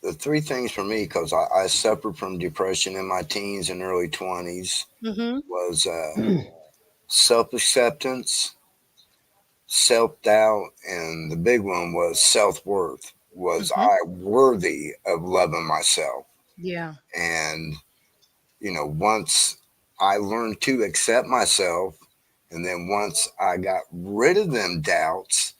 the three things for me, because I suffered from depression in my teens and early 20s, Mm-hmm. was self acceptance, self doubt, and the big one was self worth. Was Mm-hmm. I worthy of loving myself? Yeah. And, once I learned to accept myself, and then once I got rid of them doubts,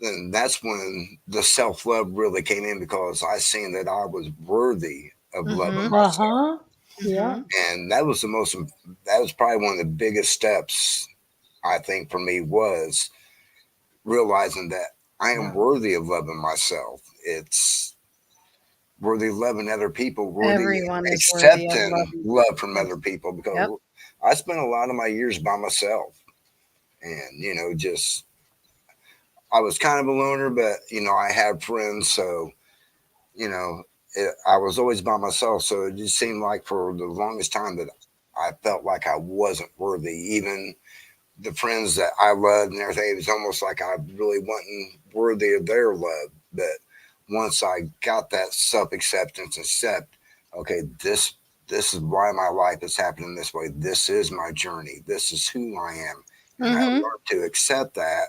then that's when the self love really came in, because I seen that I was worthy of loving Mm-hmm. myself. Uh-huh. Yeah. Mm-hmm. And that was probably one of the biggest steps, I think, for me, was realizing that I am worthy of loving myself. It's worthy of loving other people, worthy of Everyone is worthy of accepting loving. love from Yes. other people, Yep. because I spent a lot of my years by myself, and, just I was kind of a loner, but, I had friends. So, you know, I was always by myself. So it just seemed like for the longest time that I felt like I wasn't worthy. Even the friends that I loved and everything, it was almost like I really wasn't worthy of their love. But once I got that self acceptance and accept, okay, this is why my life is happening this way. This is my journey. This is who I am. And I Mm-hmm. learned to accept that.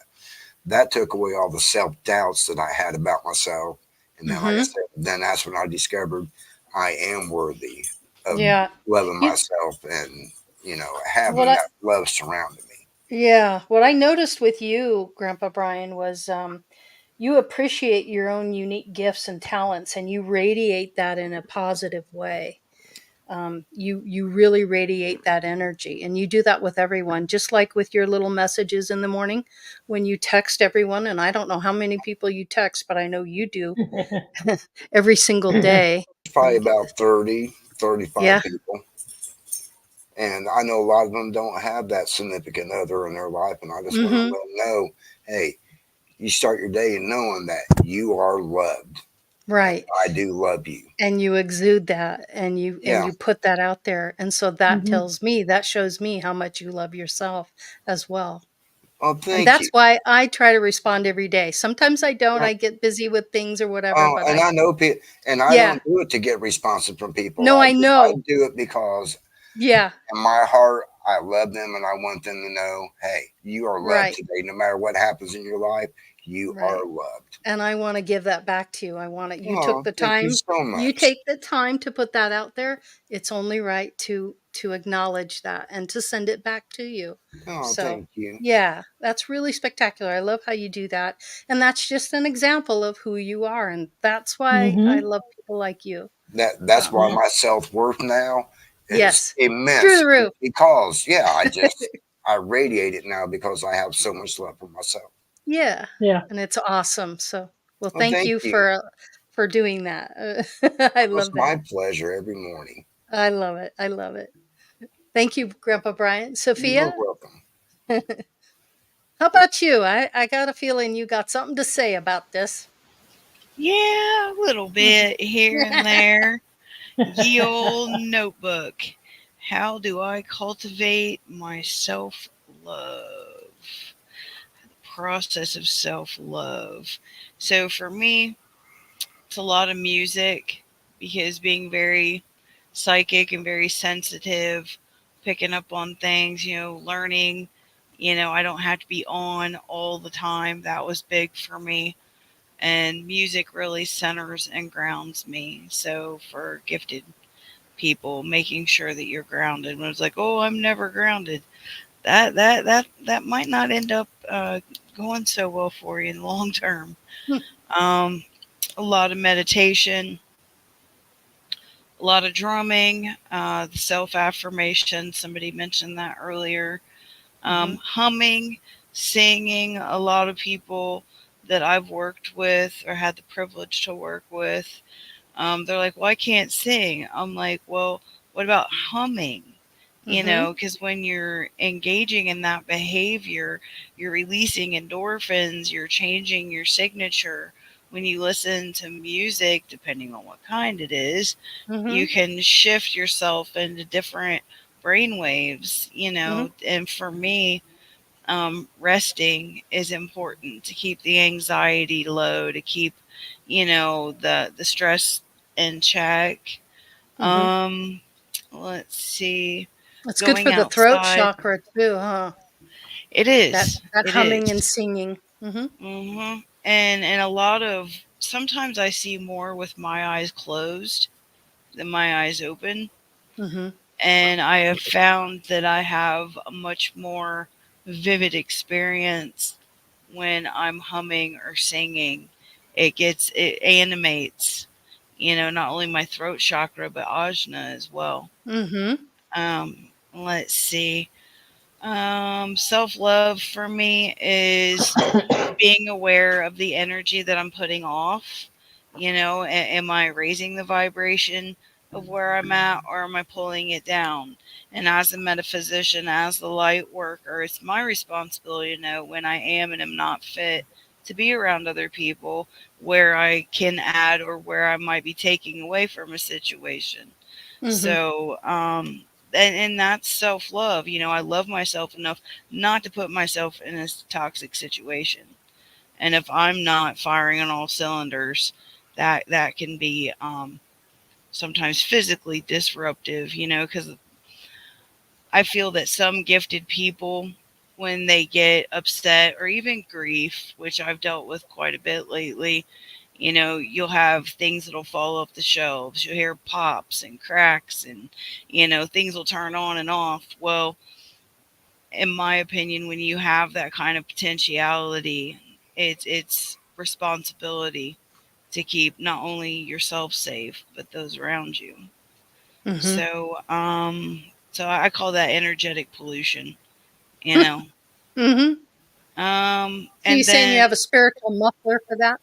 That took away all the self doubts that I had about myself. And then, like I Mm-hmm. said, then that's when I discovered I am worthy of Yeah. loving You, myself and, what having I that love surrounding me. yeah, what I noticed with you, Grandpa Brian, was you appreciate your own unique gifts and talents, and you radiate that in a positive way. You really radiate that energy, and you do that with everyone, just like with your little messages in the morning when you text everyone. And I don't know how many people you text, but I know you do every single day. It's probably You get, about 30, 35 yeah. people. And I know a lot of them don't have that significant other in their life. And I just want to Mm-hmm. let them know, hey, you start your day knowing that you are loved. Right. I do love you. And you exude that, and Yeah. you put that out there, and so that Mhm. tells me, that shows me how much you love yourself as well. Oh, And thank that's you. why I try to respond every day. Sometimes I don't, Uh, I get busy with things or whatever, Oh, but and I know people, and I yeah. don't do it to get responses from people. No, I I know. do it because Yeah, in my heart, I love them and I want them to know, hey, you are loved right, today. No matter what happens in your life, you are right. loved. And I wanna give that back to you. I want it, you took Oh, the thank you time, so you much. take the time to put that out there. It's only right to acknowledge that and to send it back to you. Oh, So, thank you. yeah, that's really spectacular. I love how you do that, and that's just an example of who you are, and that's why I Mhm. love people like you. That's So, why Yeah. my self worth now is yes, through immense the roof. because I radiate it now because I have so much love for myself. Yeah, Yeah. and it's awesome. So, well, Well, thank thank you you. for doing that. I It was love my that. pleasure every morning. I love it. I love it. Thank you, Grandpa Brian. You're Sophia, welcome. how about you? I got a feeling you got something to say about this. Yeah, a little bit here and there. Ye old notebook. How do I cultivate my self love? Process of self love. So for me, it's a lot of music because being very psychic and very sensitive, picking up on things, learning, I don't have to be on all the time. That was big for me. And music really centers and grounds me. So for gifted people, making sure that you're grounded. When it's like, oh, I'm never grounded, that might not end up going so well for you in the long term. Um, a lot of meditation, a lot of drumming, the self affirmation. Somebody mentioned that earlier. Mm-hmm. Humming, singing. A lot of people that I've worked with or had the privilege to work with, they're like, well, I can't sing. I'm like, well, what about humming? Mm-hmm. Because when you're engaging in that behavior, you're releasing endorphins, you're changing your signature. When you listen to music, depending on what kind it is, Mm-hmm. you can shift yourself into different brain waves, Mm-hmm. and for me, resting is important to keep the anxiety low, to keep, the stress in check. Mm-hmm. Um, let's see, It's good for going the throat outside. chakra too, huh? It That is. that It humming and is. singing. Mm-hmm. And a lot of sometimes I see more with my eyes closed than my eyes open. Mm-hmm. And I have found that I have a much more vivid experience when I'm humming or singing. It animates, not only my throat chakra but ajna as well. Mm-hmm. Let's see. Self love for me is being aware of the energy that I'm putting off. Am I raising the vibration of where I'm at, or am I pulling it down? And as a metaphysician, as the light worker, it's my responsibility to know when I am and am not fit to be around other people, where I can add or where I might be taking away from a situation. Mm-hmm. So, and that's self love. I love myself enough not to put myself in a toxic situation. And if I'm not firing on all cylinders, that can be sometimes physically disruptive. Because I feel that some gifted people, when they get upset or even grief, which I've dealt with quite a bit lately, you'll have things that'll fall off the shelves. You'll hear pops and cracks, and things will turn on and off. Well, in my opinion, when you have that kind of potentiality, it's responsibility to keep not only yourself safe but those around you. Mm-hmm. So I call that energetic pollution. You know, Mm-hmm. So you and saying you then have a spiritual muffler for that?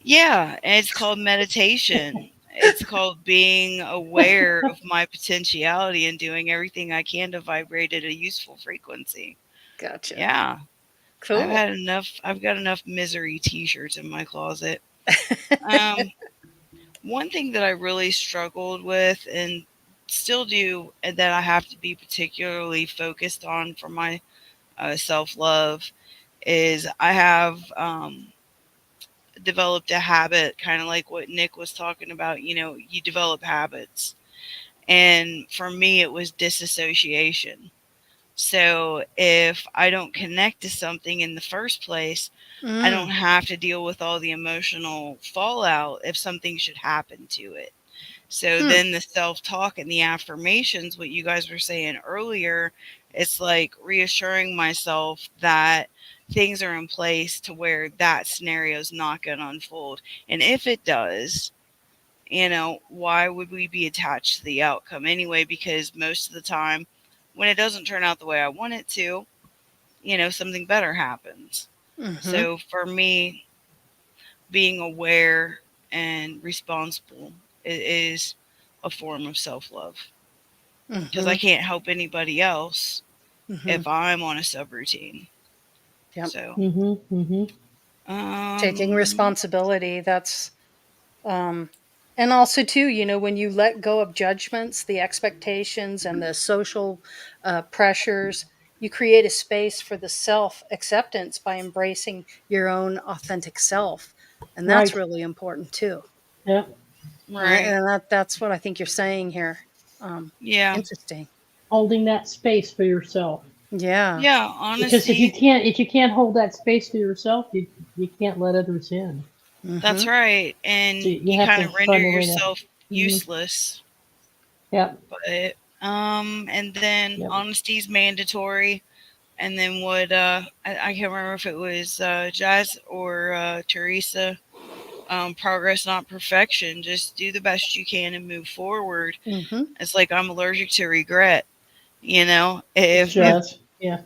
yeah, and it's called meditation. It's called being aware of my potentiality and doing everything I can to vibrate at a useful frequency. Gotcha. Yeah. Cool. I've got enough misery t-shirts in my closet. Um one thing that I really struggled with and still do, and that I have to be particularly focused on for my self-love, is I have developed a habit, kind of like what Nick was talking about. You develop habits. And for me, it was disassociation. So if I don't connect to something in the first place, I don't have to deal with all the emotional fallout if something should happen to it. So then the self-talk and the affirmations, what you guys were saying earlier, it's like reassuring myself that things are in place to where that scenario is not going to unfold. And if it does, why would we be attached to the outcome anyway? Because most of the time, when it doesn't turn out the way I want it to, something better happens. So for me, being aware and responsible is a form of self-love, because I can't help anybody else if I'm on a subroutine. Yep. So taking responsibility, that's and also too, when you let go of judgments, the expectations, and the social pressures, you create a space for the self-acceptance by embracing your own authentic self, and that's Right. really important too. Yeah. right. And that's what I think you're saying here. Yeah. Interesting. Holding that space for yourself. Yeah. Yeah, Because if honesty. you can't hold that space for yourself, you can't let others in. That's right. And So you you have kind to of render find a way to. yourself useless. Yeah. But and then Yep. honesty is mandatory. And then what I can't remember if it was Jazz or Theresa, progress not perfection. Just do the best you can and move forward. It's like I'm allergic to regret. If Jazz. Yeah.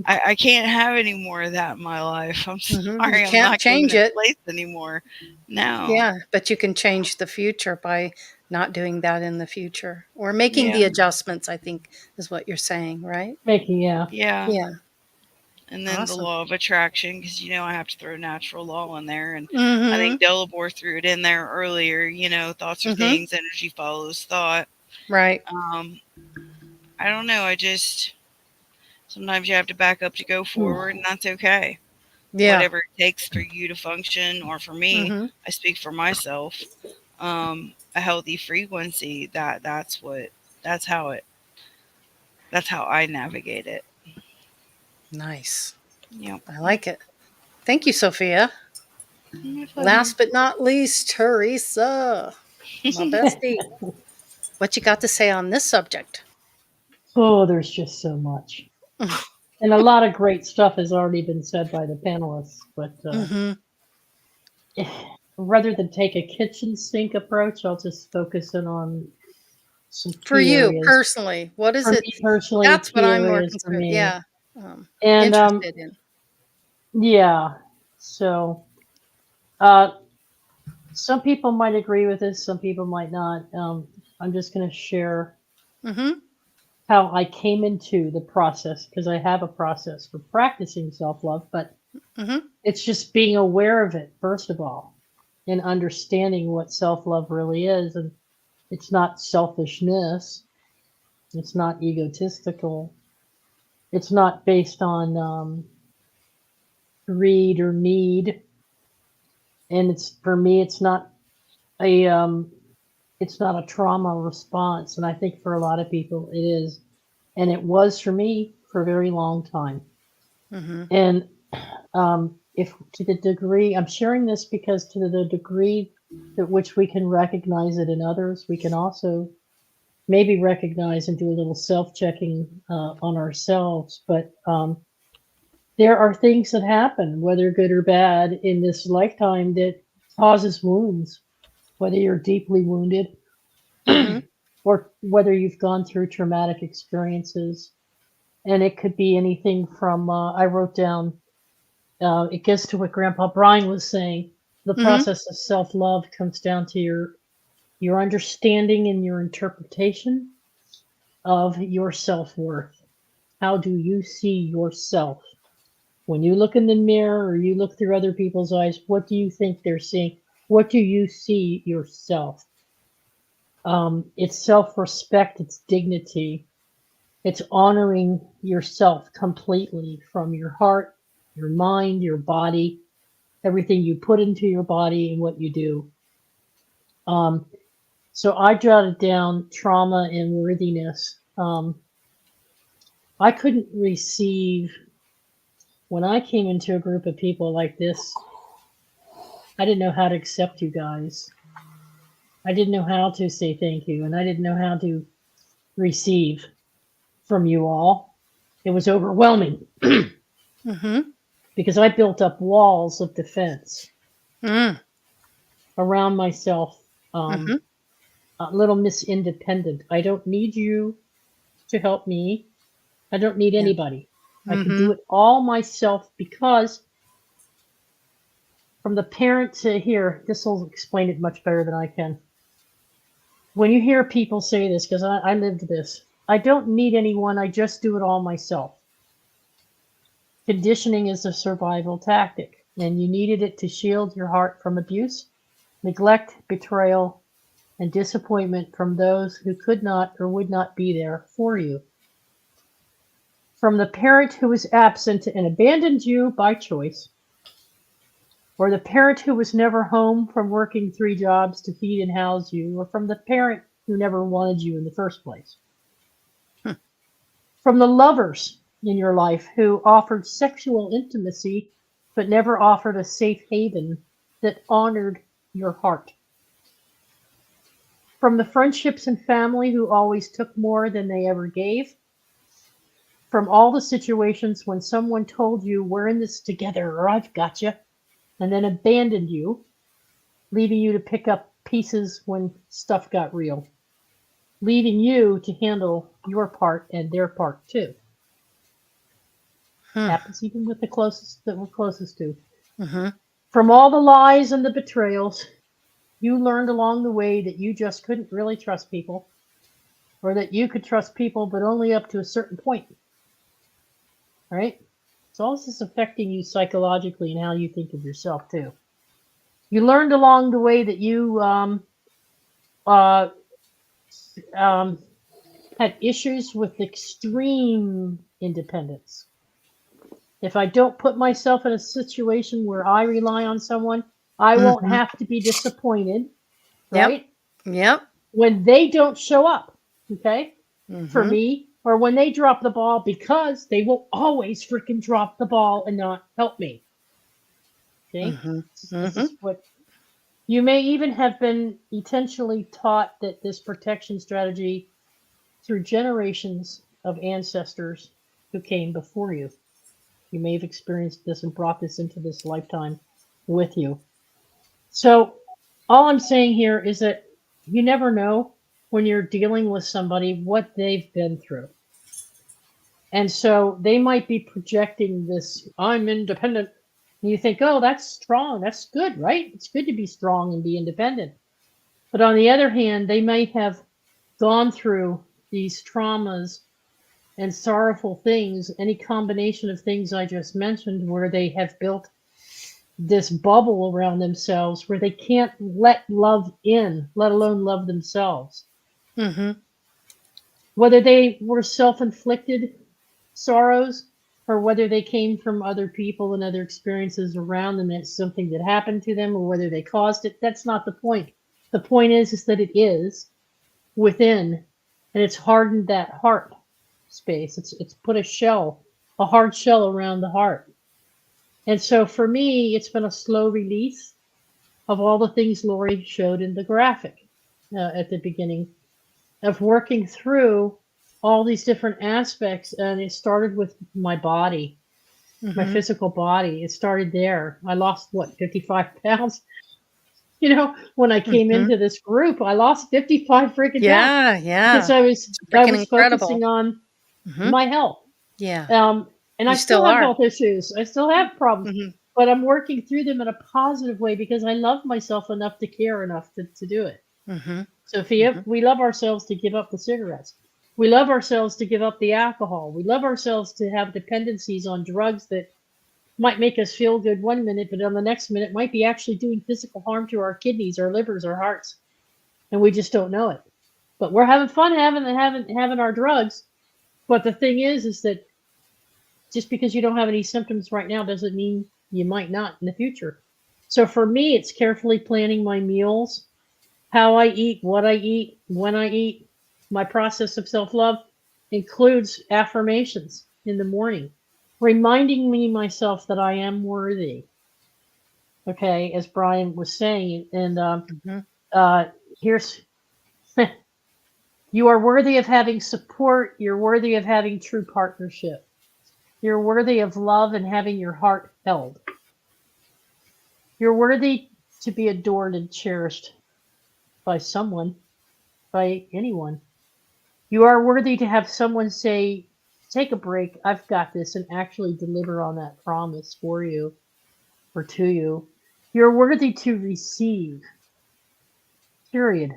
I can't have any more of that in my life. I'm You sorry, I'm can't not giving change it it. place anymore. No. Yeah, but you can change the future by not doing that in the future, or making Yeah. the adjustments, I think is what you're saying, right? Making Yeah. Yeah. And then the Awesome. law of attraction, because I have to throw natural law in there, and I Mm-hmm. think Delabore threw it in there earlier. Thoughts are things, energy follows thought. Right. I don't know. Sometimes you have to back up to go forward, and that's okay. Yeah. Whatever it takes for you to function, or for me, I speak for myself. A healthy frequency. That's how I navigate it. Nice. Yep. I like it. Thank you, Sophia. Last but not least, Theresa, my bestie. What you got to say on this subject? Oh, there's just so much. And a lot of great stuff has already been said by the panelists, but rather than take a kitchen sink approach, I'll just focus in on some key For you areas. personally, what is For it? me personally, That's what key I'm more areas for concerned. me. Yeah, And interested in. Yeah. So, some people might agree with this, some people might not. I'm just going to share how I came into the process, because I have a process for practicing self-love, but it's just being aware of it, first of all, and understanding what self-love really is. And it's not selfishness, it's not egotistical, it's not based on greed or need. And for me, it's not a trauma response, and I think for a lot of people it is, and it was for me for a very long time. And if to the degree I'm sharing this, because to the degree at which we can recognize it in others, we can also maybe recognize and do a little self-checking on ourselves. But there are things that happen, whether good or bad, in this lifetime that causes wounds, whether you're deeply wounded or whether you've gone through traumatic experiences. And it could be anything from, I wrote down, it gets to what Grandpa Brian was saying. The process of self-love comes down to your understanding and your interpretation of your self-worth. How do you see yourself? When you look in the mirror or you look through other people's eyes, what do you think they're seeing? What do you see yourself? It's self-respect, it's dignity, it's honoring yourself completely from your heart, your mind, your body, everything you put into your body and what you do. So I jotted down trauma and worthiness. I couldn't receive, when I came into a group of people like this, I didn't know how to accept you guys. I didn't know how to say thank you, and I didn't know how to receive from you all. It was overwhelming because I built up walls of defense around myself. Little Miss Independent. I don't need you to help me. I don't need anybody. I can do it all myself, because from the parent to here, this will explain it much better than I can. When you hear people say this, because I lived this, I don't need anyone, I just do it all myself. Conditioning is a survival tactic, and you needed it to shield your heart from abuse, neglect, betrayal, and disappointment from those who could not or would not be there for you. From the parent who was absent and abandoned you by choice, or the parent who was never home from working 3 jobs to feed and house you, or from the parent who never wanted you in the first place. From the lovers in your life who offered sexual intimacy but never offered a safe haven that honored your heart. From the friendships and family who always took more than they ever gave. From all the situations when someone told you, we're in this together, or I've got you, and then abandoned you, leaving you to pick up pieces when stuff got real, leaving you to handle your part and their part too. Happens even with the closest that we're closest to. From all the lies and the betrayals, you learned along the way that you just couldn't really trust people, or that you could trust people, but only up to a certain point. Right? So this is affecting you psychologically and how you think of yourself too. You learned along the way that you had issues with extreme independence. If I don't put myself in a situation where I rely on someone, I won't have to be disappointed, right? Yep. When they don't show up, okay, for me, or when they drop the ball, because they will always freaking drop the ball and not help me. Okay? This is what you may even have been intentionally taught, that this protection strategy through generations of ancestors who came before you. You may have experienced this and brought this into this lifetime with you. So all I'm saying here is that you never know when you're dealing with somebody what they've been through. And so they might be projecting this, I'm independent. And you think, oh, that's strong. That's good, right? It's good to be strong and be independent. But on the other hand, they might have gone through these traumas and sorrowful things, any combination of things I just mentioned, where they have built this bubble around themselves where they can't let love in, let alone love themselves. Whether they were self-inflicted sorrows, or whether they came from other people and other experiences around them, that's something that happened to them, or whether they caused it, that's not the point. The point is that it is within, and it's hardened that heart space. It's put a hard shell around the heart. And so for me, it's been a slow release of all the things Laurie showed in the graphic at the beginning, of working through all these different aspects. And it started with my body, my physical body. It started there. I lost, 55 pounds? You know, when I came into this group, I lost 55 freaking pounds. Because I was focusing on my health. And I still have health issues. I still have problems, but I'm working through them in a positive way because I love myself enough to care enough to do it. So if we love ourselves to give up the cigarettes, we love ourselves to give up the alcohol, we love ourselves to have dependencies on drugs that might make us feel good one minute, but on the next minute might be actually doing physical harm to our kidneys, our livers, our hearts, and we just don't know it. But we're having fun having our drugs. But the thing is that just because you don't have any symptoms right now doesn't mean you might not in the future. So for me, it's carefully planning my meals, how I eat, what I eat, when I eat. My process of self-love includes affirmations in the morning, reminding me myself that I am worthy. Okay, as Brian was saying, and here's you are worthy of having support. You're worthy of having true partnership. You're worthy of love and having your heart held. You're worthy to be adored and cherished by someone, by anyone. You are worthy to have someone say, take a break, I've got this, and actually deliver on that promise for you or to you. You're worthy to receive, period.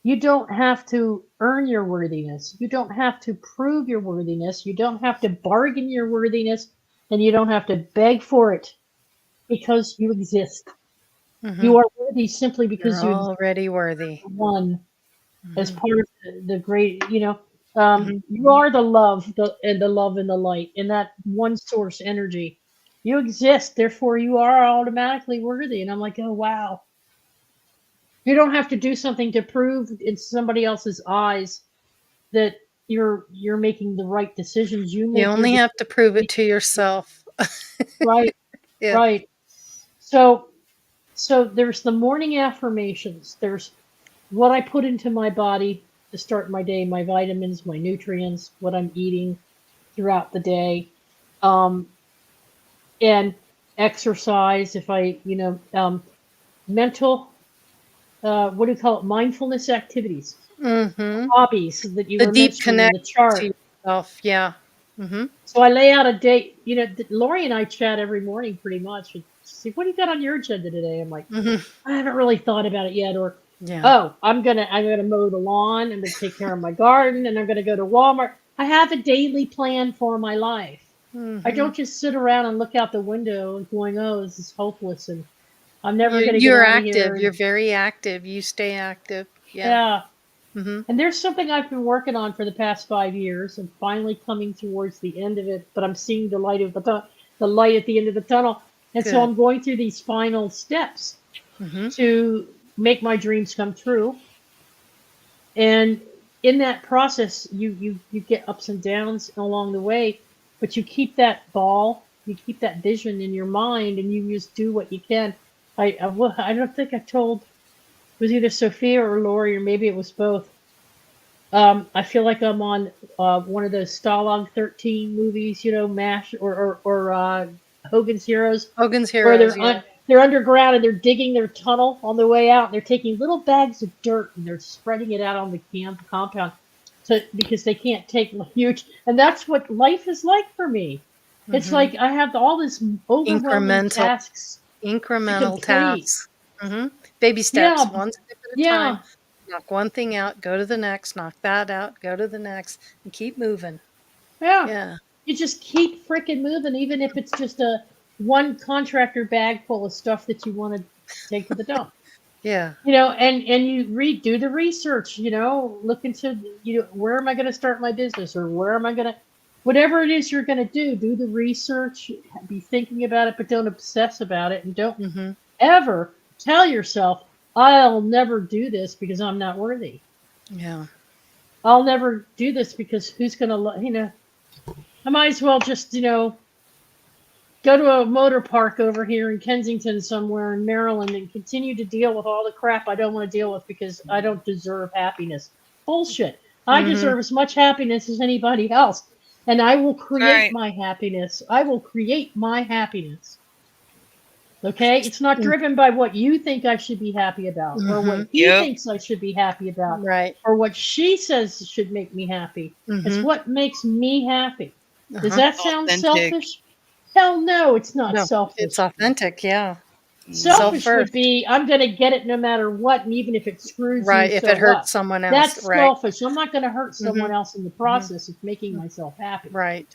You don't have to earn your worthiness. You don't have to prove your worthiness. You don't have to bargain your worthiness, and you don't have to beg for it because you exist. You are worthy simply because You're you already worthy. One as part of the great, you are the love, and the love and the light, and that one source energy. You exist, therefore you are automatically worthy. And I'm like, oh wow. You don't have to do something to prove in somebody else's eyes that you're making the right decisions. You make You only your have to prove it to yourself. right, Yeah. right. So there's the morning affirmations. There's what I put into my body to start my day, my vitamins, my nutrients, what I'm eating throughout the day, and exercise. If I, mental, what do you call it? Mindfulness activities, hobbies that you The were deep mentioning in the connection chart. to yourself. Yeah. So I lay out a day. Laurie and I chat every morning pretty much. And she's like, what do you got on your agenda today? I'm like, I haven't really thought about it yet. Or, Yeah. oh, I'm gonna mow the lawn. I'm gonna take care of my garden, and I'm gonna go to Walmart. I have a daily plan for my life. I don't just sit around and look out the window and going, oh, this is hopeless, and I'm never gonna get You're out of active. here. You're very active. You stay active. Yeah. And there's something I've been working on for the past 5 years, and finally coming towards the end of it. But I'm seeing the light of the light at the end of the tunnel, and so Good. I'm going through these final steps to make my dreams come true. And in that process, you get ups and downs along the way, but you keep that ball, you keep that vision in your mind, and you just do what you can. I don't think I told, it was either Sophia or Laurie, or maybe it was both. I feel like I'm on one of those Stalag 13 movies, MASH or Hogan's Heroes. Hogan's Where Heroes. Yeah. they're underground and they're digging their tunnel on the way out. And they're taking little bags of dirt and they're spreading it out on the compound, because they can't take huge. And that's what life is like for me. It's like I have all this overwhelming tasks. Incremental tasks. Baby steps. Yeah. One step at a Yeah. time. Knock one thing out, go to the next, knock that out, go to the next, and keep moving. Yeah. Yeah. You just keep freaking moving, even if it's just one contractor bag full of stuff that you want to take to the dump. Yeah. And you do the research, look into, where am I going to start my business, or where am I going to, whatever it is you're going to do the research, be thinking about it, but don't obsess about it. And don't ever tell yourself, I'll never do this because I'm not worthy. Yeah. I'll never do this because who's going to, I might as well just, go to a motor park over here in Kensington somewhere in Maryland and continue to deal with all the crap I don't want to deal with because I don't deserve happiness. Bullshit. I deserve as much happiness as anybody else. And I will create my happiness. I will create my happiness. Okay? It's not driven by what you think I should be happy about, or what he thinks I should be happy about, right, or what she says should make me happy. It's what makes me happy. Does that sound selfish? Hell no, it's not selfish. It's authentic, yeah. Selfish would be, I'm going to get it no matter what, and even if it screws right, you, if it hurts someone else. That's selfish. I'm not going to hurt someone else in the process of making myself happy. Right,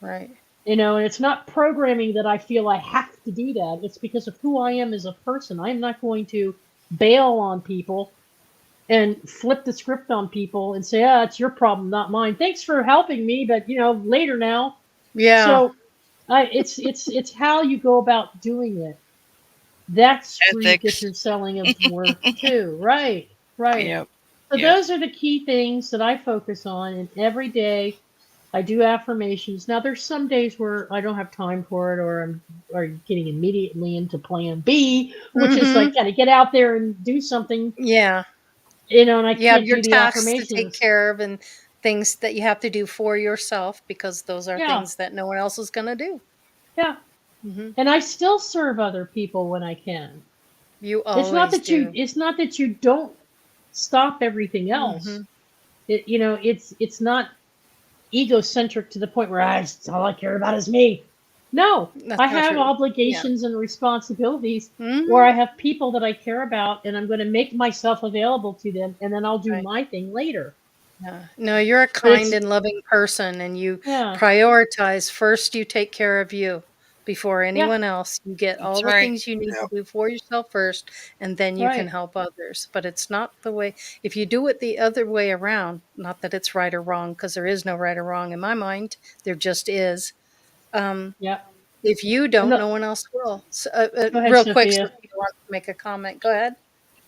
right. You know, and it's not programming that I feel I have to do that. It's because of who I am as a person. I'm not going to bail on people and flip the script on people and say, "Ah, it's your problem, not mine. Thanks for helping me, but you know, later now." Yeah. So, it's how you go about doing it. That's where you get Ethics. your selling of worth too. Right, right. Yep. So Yep. those are the key things that I focus on, and every day I do affirmations. Now there's some days where I don't have time for it, or I'm or getting immediately into plan B, which is like gotta get out there and do something, Yeah. you know, and I You have can't your do the tasks to take affirmations. care of and things that you have to do for yourself because those are Yeah, things that no one else is going to do. yeah. Hmm. And I still serve other people when I can. You always do. It's not that you don't stop everything else. Hmm. You know, it's not egocentric to the point where all I care about is me. No, That's I not have true. Yeah. obligations and responsibilities, or Hmm. I have people that I care about, and I'm going to make myself available to them, and then I'll do Right. my thing later. Yeah. No, you're a But kind it's and loving person, and you yeah, prioritize first. You take care of you before yeah, anyone else. You get all That's the right. things you need to Yep. do for yourself first, and then you can right, help others. But it's not the way, if you do it the other way around, not that it's right or wrong, because there is no right or wrong in my mind, there just is. Um, yeah. if you don't, No, no one else will. So, go ahead, real quick, Sophia. Sophia wants to make a comment. Go ahead.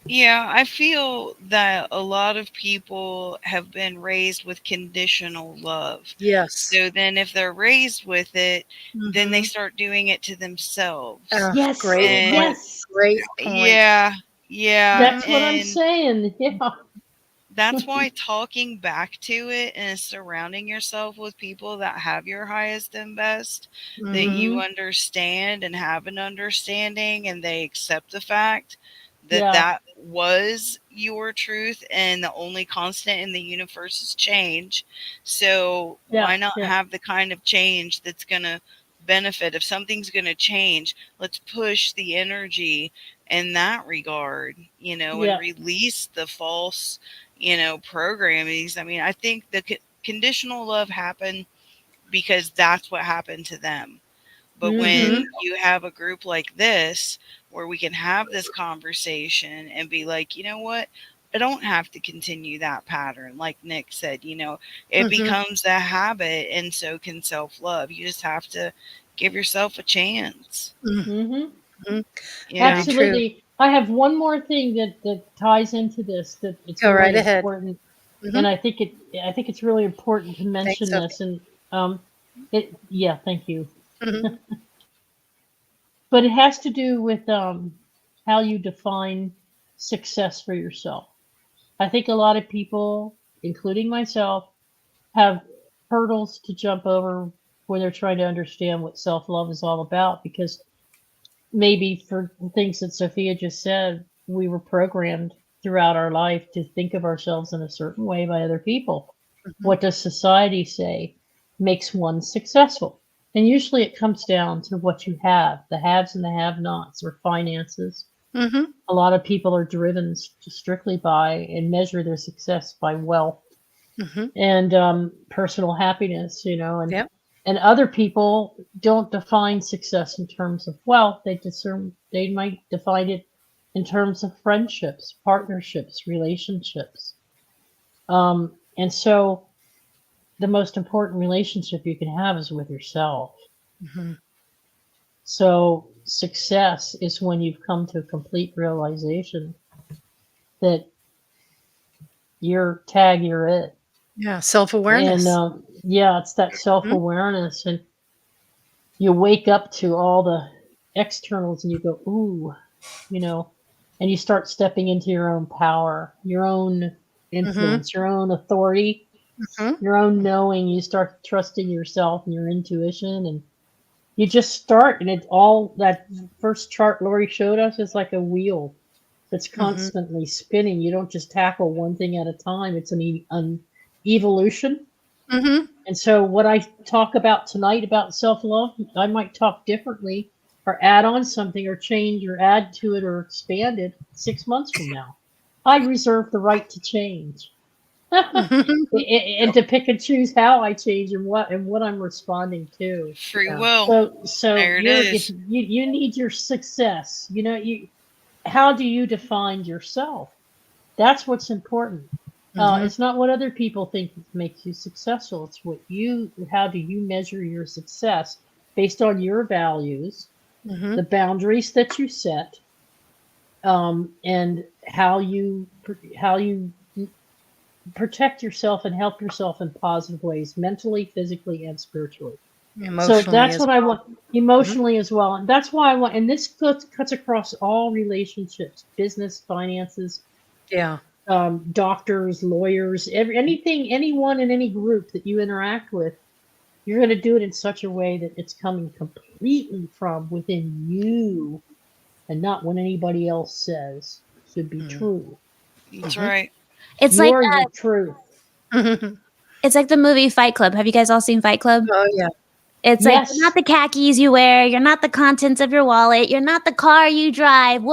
Yeah, I feel that a lot of people have been raised with conditional love. Yes. So then, if they're raised with it, then they Hmm. start doing it to themselves. Yes, Great And point. yes. Great point. yeah, yeah. Hmm. That's what I'm And saying. Yeah. that's why talking back to it and surrounding yourself with people that have your highest and best, that Hmm. you Hmm. understand and have an understanding, and they accept the fact that Yeah, that was your truth and the only constant in the universe is change. So yeah, why not yeah, have the kind of change that's going to benefit? If something's going to change, let's push the energy in that regard, and yeah. release the false, programmings. I mean, I think the conditional love happened because that's what happened to them. But Hmm. when you have a group like this, where we can have this conversation and be like, you know what? I don't have to continue that pattern. Like Nick said, it Hmm. becomes a habit, and so can self love. You just have to give yourself a chance. Hmm. Hmm. Very Yeah. true. Absolutely. I have one more thing that ties into this that it's Go really right ahead. important, Hmm. and I think it's really important to Thanks, mention Sophie. this. And it yeah, thank you. Hmm. But it has to do with how you define success for yourself. I think a lot of people, including myself, have hurdles to jump over when they're trying to understand what self love is all about because maybe for the things that Sophia just said, we were programmed throughout our life to think of ourselves in a certain way by other people. Hmm. What does society say makes one successful? And usually it comes down to what you have, the haves and the have nots, or finances. Hmm. A lot of people are driven strictly by and measure their success by wealth Hmm. and personal happiness, you know, Yep. and other people don't define success in terms of wealth. They might define it in terms of friendships, partnerships, relationships. And so the most important relationship you can have is with yourself. Hmm. So success is when you've come to a complete realization that you're it. Yeah. And Self-awareness. yeah, it's that self Hmm. awareness. And you wake up to all the externals and you go, ooh, you know, and you start stepping into your own power, your own Hmm. influence, your own authority, Hmm. your own knowing. You start trusting yourself and your intuition, and you just start. And it all that first chart Laurie showed us is like a wheel that's Hmm. constantly spinning. You don't just tackle one thing at a time. It's an evolution. Hmm. And so, what I talk about tonight about self love, I might talk differently or add on something or change or add to it or expand it 6 months from now. I reserve the right to change. and to pick and choose how I change and what I'm responding to. Free will. So There it if is. you need your success, how do you define yourself? That's what's important. It's not what other people think makes you successful. It's how do you measure your success based on your values, the boundaries that you set, and how you protect yourself and help yourself in positive ways, mentally, physically, and spiritually. Emotionally, so that's what I want, emotionally as well. And that's why I want, and this cuts across all relationships, business, finances, doctors, lawyers, anyone in any group that you interact with. You're going to do it in such a way that it's coming completely from within you and not what anybody else says should be true. That's right. It's You're like your truth. It's like the movie Fight Club. Have you guys all seen Fight Club? Oh yeah. It's like, you're not the khakis you wear. You're not the contents of your wallet. You're not the car you drive. Who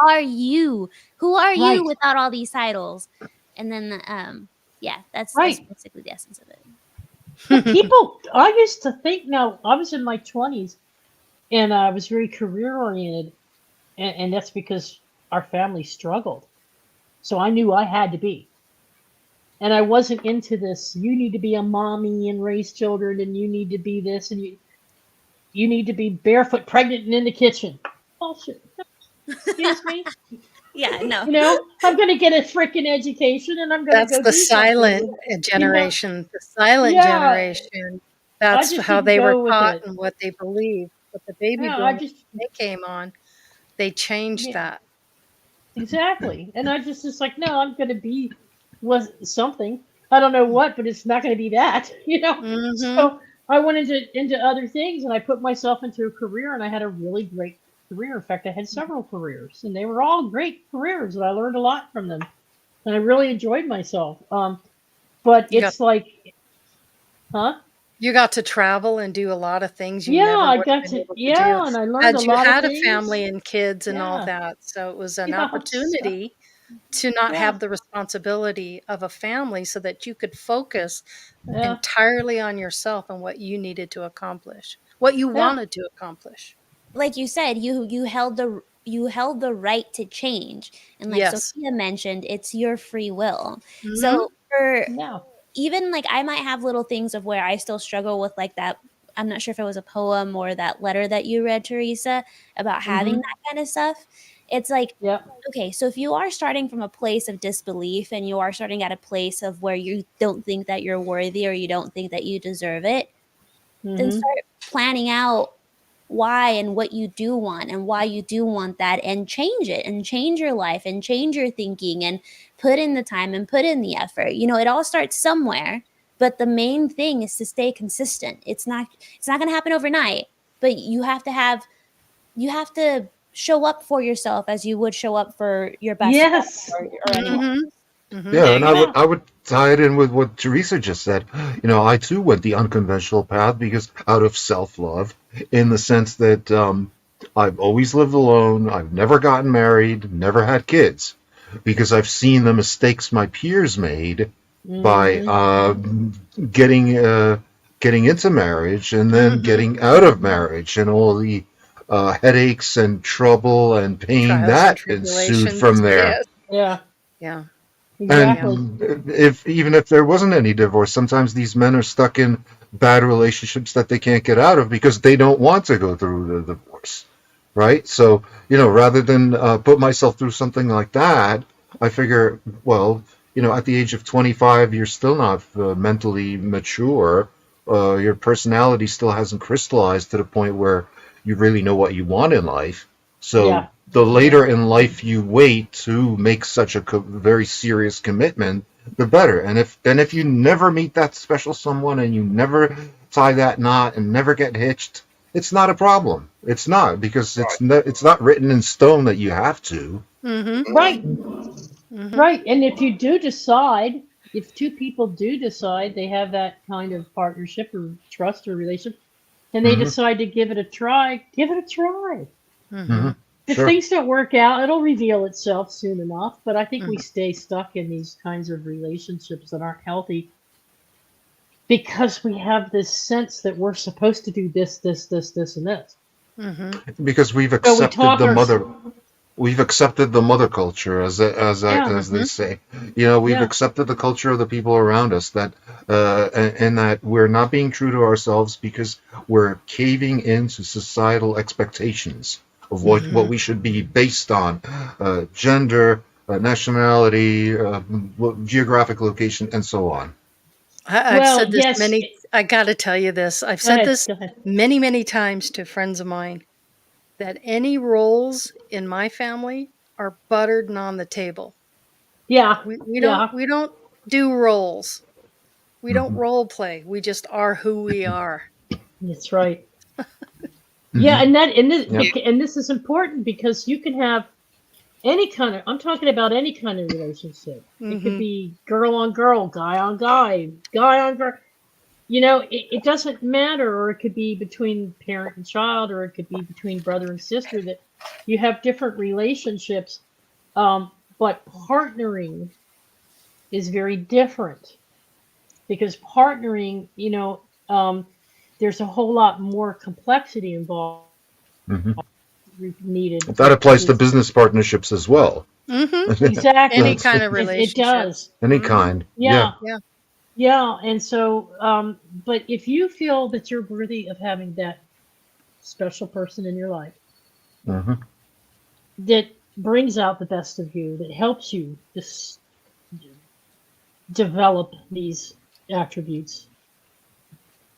are you? Who are you without all these titles? And then, that's basically the essence of it. People, I used to think, now, I was in my 20s and I was very career oriented. And that's because our family struggled. So I knew I had to be. And I wasn't into this, you need to be a mommy and raise children, and you need to be this, and you need to be barefoot, pregnant, and in the kitchen. Bullshit. Excuse me? No. I'm going to get a freaking education, and I'm going to go That's the silent generation. The silent generation. That's how they were taught and what they believed. But the baby boomers, they came on, they changed that. Exactly. And I just like, no, I'm going to was something. I don't know what, but it's not going to be that, So I went into other things, and I put myself into a career, and I had a really great career. In fact, I had several careers, and they were all great careers, and I learned a lot from them, and I really enjoyed myself. But it's you got to travel and do a lot of things you never would have been able to do. And I learned a lot of things. You had a family and kids and all that, so it was an opportunity to not have the responsibility of a family, so that you could focus entirely on yourself and what you needed to accomplish, what you wanted to accomplish. Like you said, you held the right to change, and like Sophia mentioned, it's your free will. So even like I might have little things of where I still struggle with, like that. I'm not sure if it was a poem or that letter that you read, Theresa, about having that kind of stuff. It's like, okay, so if you are starting from a place of disbelief, and you are starting at a place of where you don't think that you're worthy, or you don't think that you deserve it, then start planning out why and what you do want and why you do want that, and change it, and change your life, and change your thinking, and put in the time and put in the effort. It all starts somewhere, but the main thing is to stay consistent. It's not going to happen overnight, but you have to show up for yourself as you would show up for your best friend or anyone. Yeah, and I would tie it in with what Theresa just said. I too went the unconventional path because out of self-love, in the sense that I've always lived alone. I've never gotten married, never had kids, because I've seen the mistakes my peers made by getting into marriage and then getting out of marriage, and all the headaches and trouble and pain that ensued from there. Yeah. Exactly. And even if there wasn't any divorce, sometimes these men are stuck in bad relationships that they can't get out of because they don't want to go through the divorce, right? So, rather than put myself through something like that, I figure, well, at the age of 25, you're still not mentally mature. Your personality still hasn't crystallized to the point where you really know what you want in life. So the later in life you wait to make such a very serious commitment, the better. And if you never meet that special someone, and you never tie that knot and never get hitched, it's not a problem. It's not, because it's not written in stone that you have to. Right. And if you do decide, if two people do decide they have that kind of partnership or trust or relationship, and they decide to give it a try, give it a try. if Sure. things don't work out, it'll reveal itself soon enough. But I think we stay stuck in these kinds of relationships that aren't healthy because we have this sense that we're supposed to do this, this, this, this, and this. Because we've So we accepted talk the our mother. We've accepted the mother culture, yeah, as they say. You know, we've yeah, accepted the culture of the people around us that, and that we're not being true to ourselves because we're caving into societal expectations of what we should be based on, gender, nationality, geographic location, and so on. I've well, said this yes. I got to tell you this. I've Go said ahead, this go ahead. many, many times to friends of mine that any roles in my family are buttered and on the table. Yeah, We yeah, don't do roles. We don't Hmm. role play. We just are who we are. that's right. Hmm. Yeah, and that and this Yep. and this is important because you can have any kind of, I'm talking about any kind of relationship. It could be girl on girl, guy on guy, guy on girl. It doesn't matter, or it could be between parent and child, or it could be between brother and sister, that you have different relationships. But partnering is very different because partnering, there's a whole lot more complexity involved Hmm. needed That applies to to business partnerships as well. exactly. Any That's kind of It relationship. does. any kind. Yeah. Yeah. Yeah. Yeah. And so, but if you feel that you're worthy of having that special person in your life Hmm. that brings out the best of you, that helps you just develop these attributes,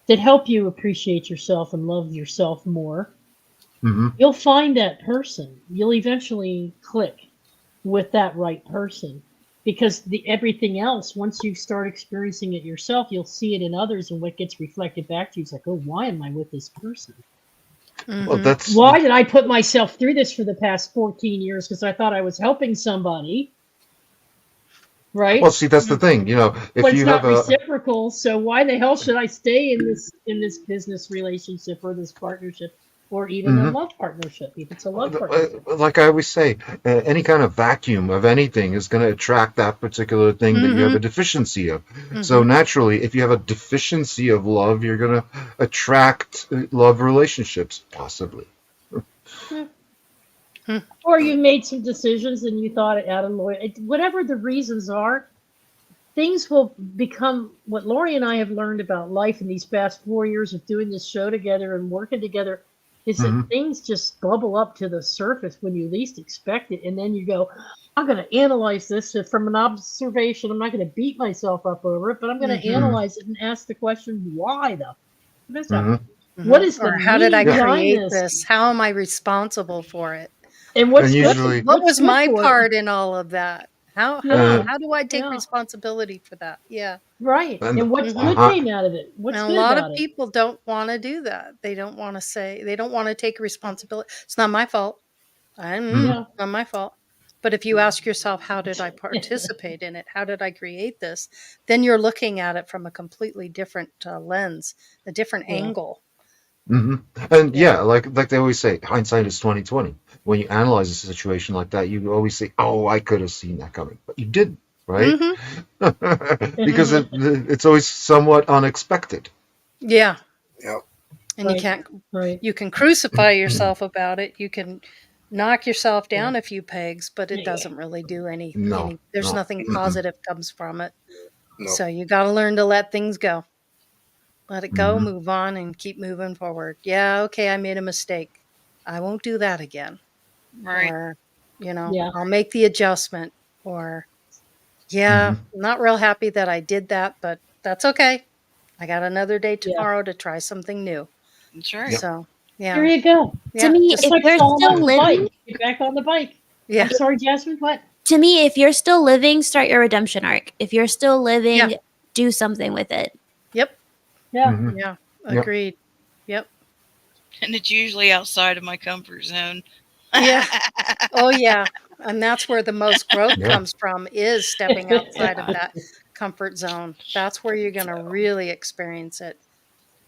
that help you appreciate yourself and love yourself more, Hmm. you'll find that person. You'll eventually click with that right person because everything else, once you start experiencing it yourself, you'll see it in others, and what gets reflected back to you is like, oh, why am I with this person? Well, that's Why did I put myself through this for the past 14 years? Because I thought I was helping somebody, well. right? See, that's the thing. You know, if But it's you have not a reciprocal. So why the hell should I stay in this business relationship or this partnership or even a mhm. love partnership if it's a love partnership? Like I always say, any kind of vacuum of anything is going to attract that particular thing that you have a deficiency of. So naturally, if you have a deficiency of love, you're going to attract love relationships, possibly. Or you made some decisions and you thought it out of lawyer. Whatever the reasons are, things will become what Laurie and I have learned about life in these past 4 years of doing this show together and working together is that Hmm. things just bubble up to the surface when you least expect it. And then you go, I'm going to analyze this from an observation. I'm not going to beat myself up over it, but I'm going to Hmm. analyze it and ask the question, why the this Hmm. happened? What is the Or how did I meaning Yeah, behind create this? this? How am I responsible for it? And and what's good? usually, What What's was good my for it? part in all of that? Yeah, How do I take yeah, responsibility for that? Yeah. right. and And what's good uh-huh. came out of it? And What's a good lot of about it? people don't want to do that. They don't want to they don't want to take responsibility. It's not my fault. Hmm. Yeah. Not my fault. But if you ask yourself, how did I participate in it? How did I create this? Then you're looking at it from a completely different lens, a different Yeah. angle. Hmm. And Yeah. yeah, like they always say, hindsight is 2020. When you analyze a situation like that, you always say, "Oh, I could have seen that coming," but you didn't, right? Hmm. Because it's always somewhat unexpected. Yeah. Yep. And Right. Right. you can crucify yourself about it. You can knock yourself Yeah. down a few pegs, but it Yeah. doesn't really do No, there's no. nothing positive comes from it. No. So you got to learn to let things go. Let it go, Hmm. move on, and keep moving forward. Yeah, okay, I made a mistake. I won't do that again. Right. Or, Yeah. I'll make the adjustment. Or, yeah, Hmm. I'm not real happy that I did that, but that's okay. I got another day Yeah. tomorrow to try something new. That's right. Yep. So, There yeah, you go. To yeah, me, It's if like you're falling still off the living, bike. Get back on the bike. yeah, I'm sorry, Jasmine. What? to me, if you're still living, start your redemption arc. If you're still yeah, living, do something with it. yep, Yeah. Hmm. yeah, Yep. agreed. Yep, And it's usually outside of my comfort zone. yeah, oh, yeah. And that's where the most growth Yeah. comes from is stepping outside of that comfort zone. That's where you're going to really experience it.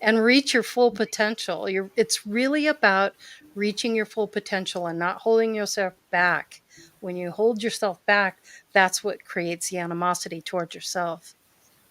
and reach your full potential. It's really about reaching your full potential and not holding yourself back. When you hold yourself back, that's what creates the animosity towards yourself.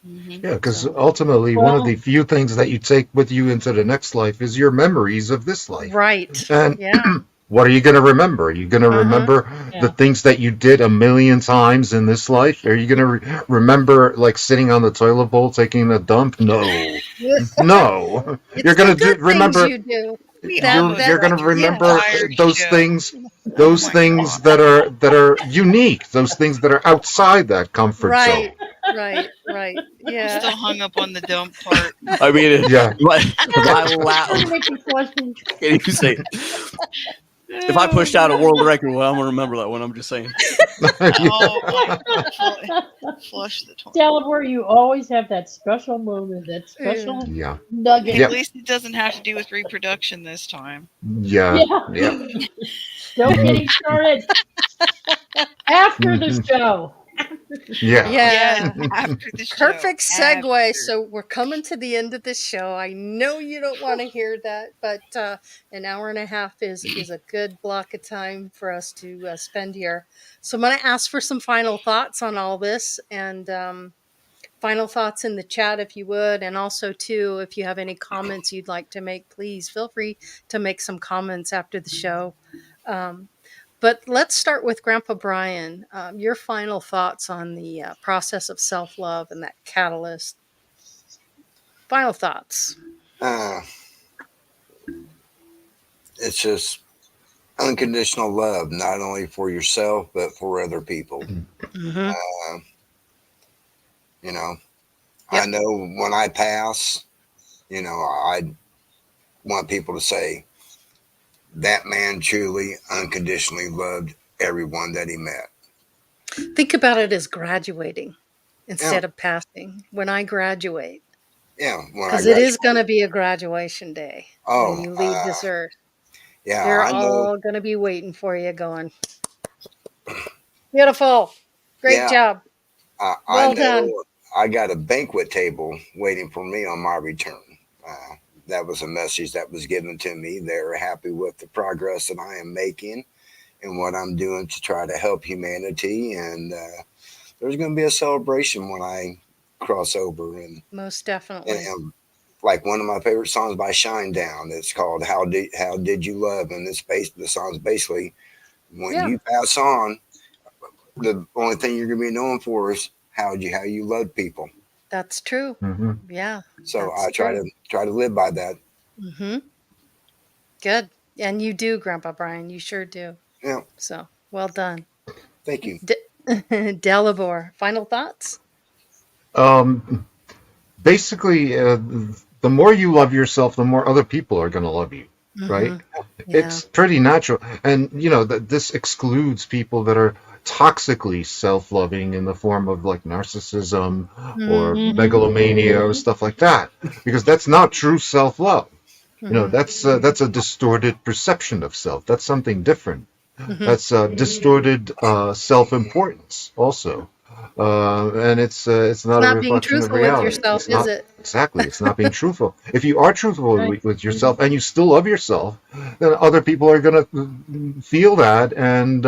Yeah, because So, ultimately, one of Well, the few things that you take with you into the next life is your memories of this life. right. And Yeah. what are you going to remember? Are you going to remember the yeah. things that you did a million times in this life? Are you going to remember like sitting on the toilet bowl taking a dump? No, no. You're It's the going to good things remember. you do. We That You're almost going went to through the yeah. remember entire those show. things, Oh those my things god. that are unique, those things that are outside that comfort zone. Right. Right. Right. I'm Yeah. still hung up on the dump part. I mean, Yeah. if I Trying to laugh, make you question. can you say, if I Oh pushed out a god. world record, well, I'm gonna remember that one. I'm just saying. Oh my. Flush the toilet. Dalibor, you always have that special moment, that Yeah. special Yeah. nugget. At Yep. least it doesn't have to do with reproduction this time. Yeah. Yeah. Yeah. Don't get Mhm. him started after the Mhm. show. Yeah. Yes, Yeah. after the show. Perfect segue. After. So we're coming to the end of the show. I know you don't want to hear that, but an hour and a half is a good block of time for us to spend here. So I'm going to ask for some final thoughts on all this, and final thoughts in the chat if you would, and also too, if you have any comments you'd like to make, please feel free to make some comments after the show. Um, but let's start with Grandpa Brian. Your final thoughts on the process of self love and that catalyst. Final thoughts. Uh, it's just unconditional love, not only for yourself, but for other people. Mm-hmm. Uh, you know, Yep. I know when I pass, I want people to say that man truly unconditionally loved everyone that he met. Think about it as graduating Yeah. instead of passing. When I graduate, Yeah. When I because it is graduated. going to be a graduation day when Oh, you leave this earth. yeah, They're I know. all going to be waiting for you, going, beautiful. Great Yeah, job. I Well done. know. I got a banquet table waiting for me on my return. That was a message that was given to me. They're happy with the progress that I am making and what I'm doing to try to help humanity. And there's going to be a celebration when I cross over. Most definitely. And like one of my favorite songs by Shinedown, it's called How Did You Love? And the song's basically when Yeah, you pass on, the only thing you're going to be known for is how you love people. that's true. Hmm. Yeah, So that's I try true. to live by that. Mm-hmm. Good. And you do, Grandpa Brian. You sure do. Yeah, So well done. thank you. Delabor, final thoughts? Um, Basically, the more you love yourself, the more other people are going to love you, right? Mm-hmm. Yeah. It's pretty natural. And, that this excludes people that are toxically self-loving in the form of like narcissism or Mm-hmm. megalomania or stuff like that, because that's not true self-love. Mm-hmm. That's a distorted perception of self. That's something different. Mm-hmm. That's distorted self-importance also. And it's not a Not being reflection of truthful with reality. yourself, It's is not it? exactly. It's not being truthful. If you are truthful Right. with yourself and you still love yourself, then other people are going to feel that, and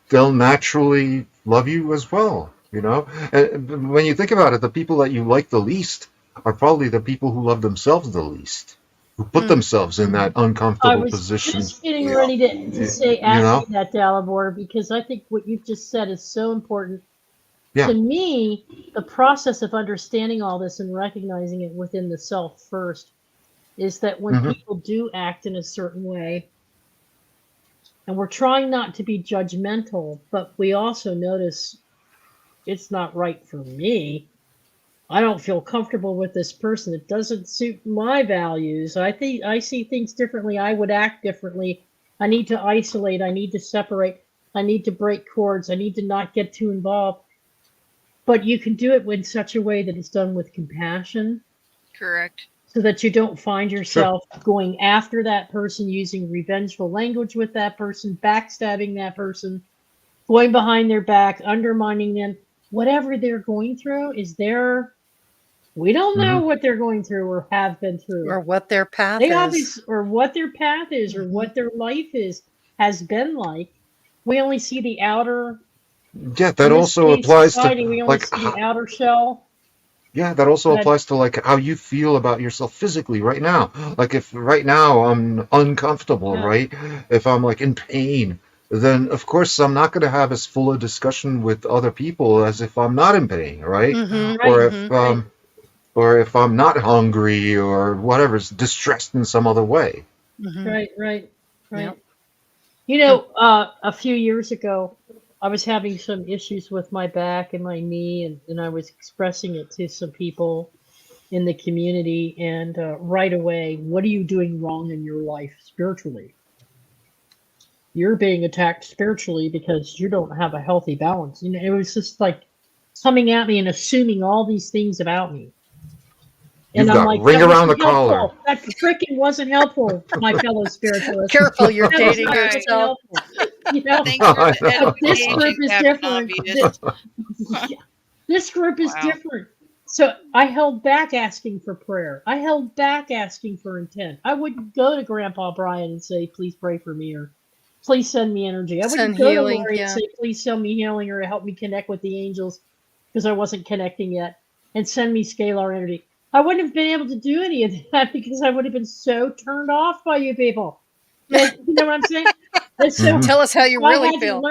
they'll naturally love you as well. And when you think about it, the people that you like the least are probably the people who love themselves the least, who put themselves in that I uncomfortable was position. just getting Yeah. ready to say, You ask know? you that, Dalibor, because I think what you've just said is so important. Yeah. To me, the process of understanding all this and recognizing it within the self first is that when Mhm. people do act in a certain way, and we're trying not to be judgmental, but we also notice it's not right for me. I don't feel comfortable with this person. It doesn't suit my values. I think I see things differently. I would act differently. I need to isolate. I need to separate. I need to break cords. I need to not get too involved. But you can do it in such a way that it's done with compassion, Correct. so that you don't find Sure. yourself going after that person, using revengeful language with that person, backstabbing that person, going behind their back, undermining them. Whatever they're going through is their We don't know what they're going through or have been through. Or what their path They is. obviously, or what their path is, or what their life has been like. We only see the outer. Yeah, that also applies to we only like see the outer shell. yeah, that also applies to like how you feel about yourself physically right now. Like if right now I'm uncomfortable, right? If I'm like in pain, then of course I'm not going to have as full a discussion with other people as if I'm not in pain, right? Or if I'm not hungry or whatever, distressed in some other way. Right. Yep. You know, a few years ago, I was having some issues with my back and my knee, and I was expressing it to some people in the community. And right away, what are you doing wrong in your life spiritually? You're being attacked spiritually because you don't have a healthy balance. You know, it was just like coming at me and assuming all these things about me. And You've I'm got like, ring that around the wasn't helpful. collar. That freaking wasn't helpful, my fellow spiritualists. Careful, you're That was dating not freaking yourself. helpful. You know, Thanks for the but this education, group is Captain different. Obvious. This group is different. So I held back asking for prayer. I held back asking for intent. I wouldn't go to Grandpa Brian and say, please pray for me, or please send me energy. I wouldn't Send go healing, to Laurie yeah. and say, please send me healing or help me connect with the angels, because I wasn't connecting yet, and send me scalar energy. I wouldn't have been able to do any of that because I would have been so turned off by you people. And, you know what I'm saying? And so Tell us how you I really had feel.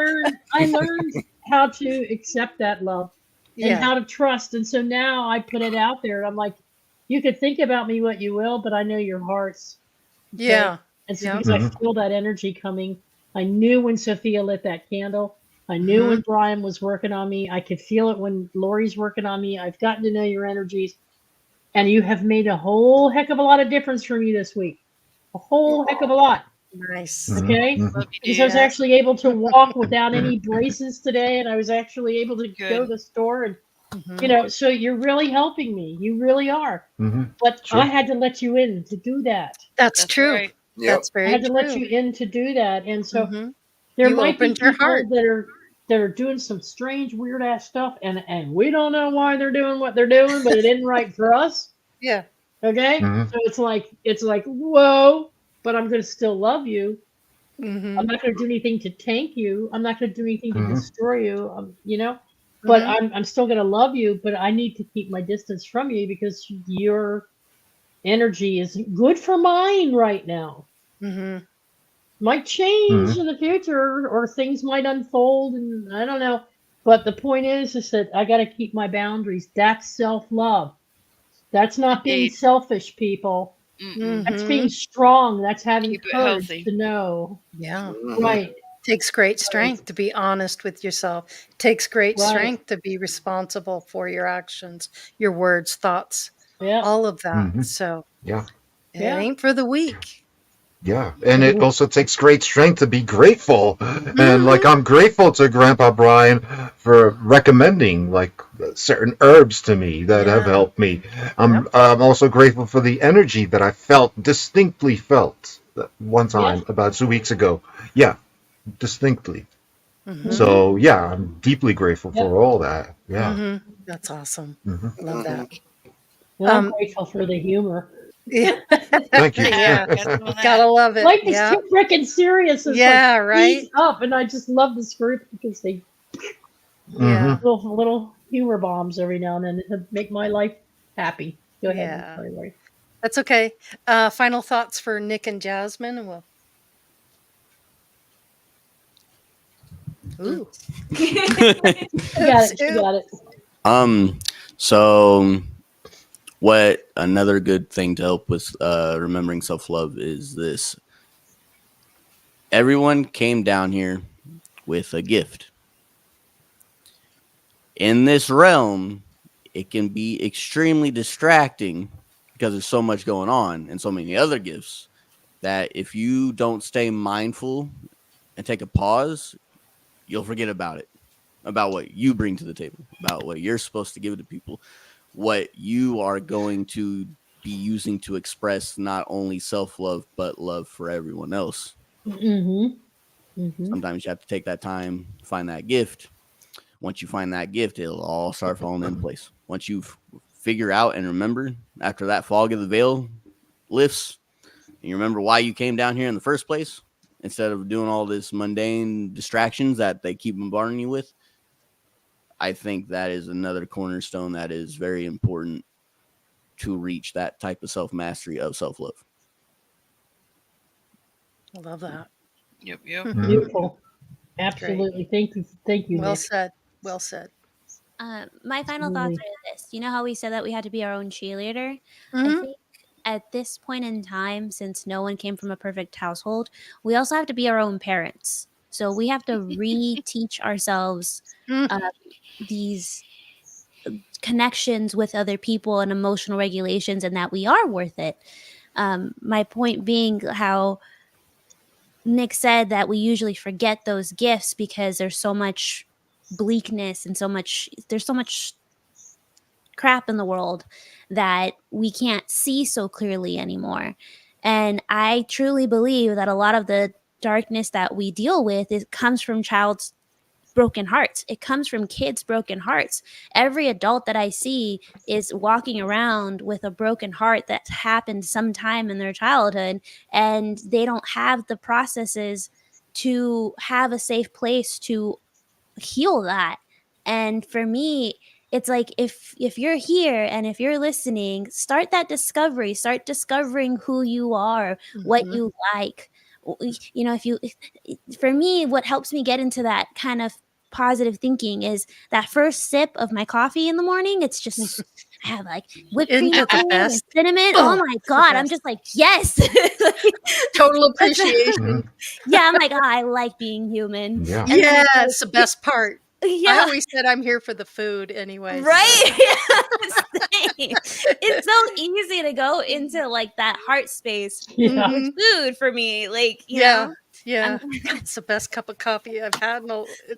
I learned how to accept that love and how to trust. And so now I put it out there. And I'm like, you could think about me what you will, but I know your hearts. Okay? Yeah. And so because I feel that energy coming, I knew when Sophia lit that candle. I knew when Brian was working on me. I could feel it when Laurie's working on me. I've gotten to know your energies. And you have made a whole heck of a lot of difference for me this week. A whole heck of a lot. Nice. Okay? Because I was actually able to walk without any braces today, and I was actually able to go to the store, and you know, so you're really helping me. You really are. But I had to let you in to do that. That's true. Right. That's very I had to true. let you in to do that. And so there You might be opened your people heart. that are doing some strange, weird ass stuff, and we don't know why they're doing what they're doing, but it isn't right for us. Yeah. Okay? So it's like, whoa, but I'm gonna still love you. I'm not gonna do anything to tank you. I'm not gonna do anything to destroy you. You know? But I'm still gonna love you, but I need to keep my distance from you because your energy is good for mine right now. Might change in the future, or things might unfold, and I don't know. But the point is that I got to keep my boundaries. That's self-love. That's not being selfish, people. That's being strong. That's having Keep it courage healthy. to know. Yeah. Right. Takes great strength to be honest with yourself. Takes great strength to be responsible for your actions, your words, thoughts, all of that. So Yeah. it ain't for the weak. Yeah, and it also takes great strength to be grateful. And like I'm grateful to Grandpa Brian for recommending like certain herbs to me that have helped me. I'm also grateful for the energy that I distinctly felt one time about 2 weeks ago. Yeah, distinctly. So yeah, I'm deeply grateful for all that. Yeah. That's awesome. Love that. And I'm grateful for the humor. Yeah. Thank you. Yeah. Gotta love it. Life is too freaking serious. It's like, right. ease up, and I just love this group because they little humor bombs every now and then to make my life happy. Go ahead. Yeah. Sorry, Laurie. That's okay. Final thoughts for Nick and Jasmine, and we'll. Ooh. Got it. So what another good thing to help with remembering self-love is this. Everyone came down here with a gift. In this realm, it can be extremely distracting because there's so much going on and so many other gifts that if you don't stay mindful and take a pause, you'll forget about it, about what you bring to the table, about what you're supposed to give to people, what you are going to be using to express not only self-love, but love for everyone else. Sometimes you have to take that time, find that gift. Once you find that gift, it'll all start falling in place. Once you've figure out and remember after that fog of the veil lifts, and you remember why you came down here in the first place, instead of doing all this mundane distractions that they keep bombarding you with, I think that is another cornerstone that is very important to reach that type of self-mastery of self-love. I love that. Yep, yep. Beautiful. Absolutely. Thank you. Well Nick. said. Well said. My final thoughts are this. You know how we said that we had to be our own cheerleader? I Mhm. think at this point in time, since no one came from a perfect household, we also have to be our own parents. So we have to reteach ourselves these connections with other people and emotional regulations, and that we are worth it. My point being how Nick said that we usually forget those gifts because there's so much bleakness and there's so much crap in the world that we can't see so clearly anymore. And I truly believe that a lot of the darkness that we deal with comes from child's broken hearts. It comes from kids' broken hearts. Every adult that I see is walking around with a broken heart that's happened sometime in their childhood, and they don't have the processes to have a safe place to heal that. And for me, it's like if you're here and if you're listening, start that discovery. Start discovering who you are, what you like. You know, for me, what helps me get into that kind of positive thinking is that first sip of my coffee in the morning. It's just I have like whipped cream Isn't it the and best? cinnamon. Oh, Oh my it's the God. I'm best. just like, yes. Total appreciation. Yeah, I'm like, I like being human. Yeah. And then Yeah, it's like, it's the best part. I yeah. always said I'm here for the food anyway. Right. Same. It's so easy to go into like that heart space Yeah. with food for me. Like, you Yeah. know, Yeah. I'm- It's the best cup of coffee I've had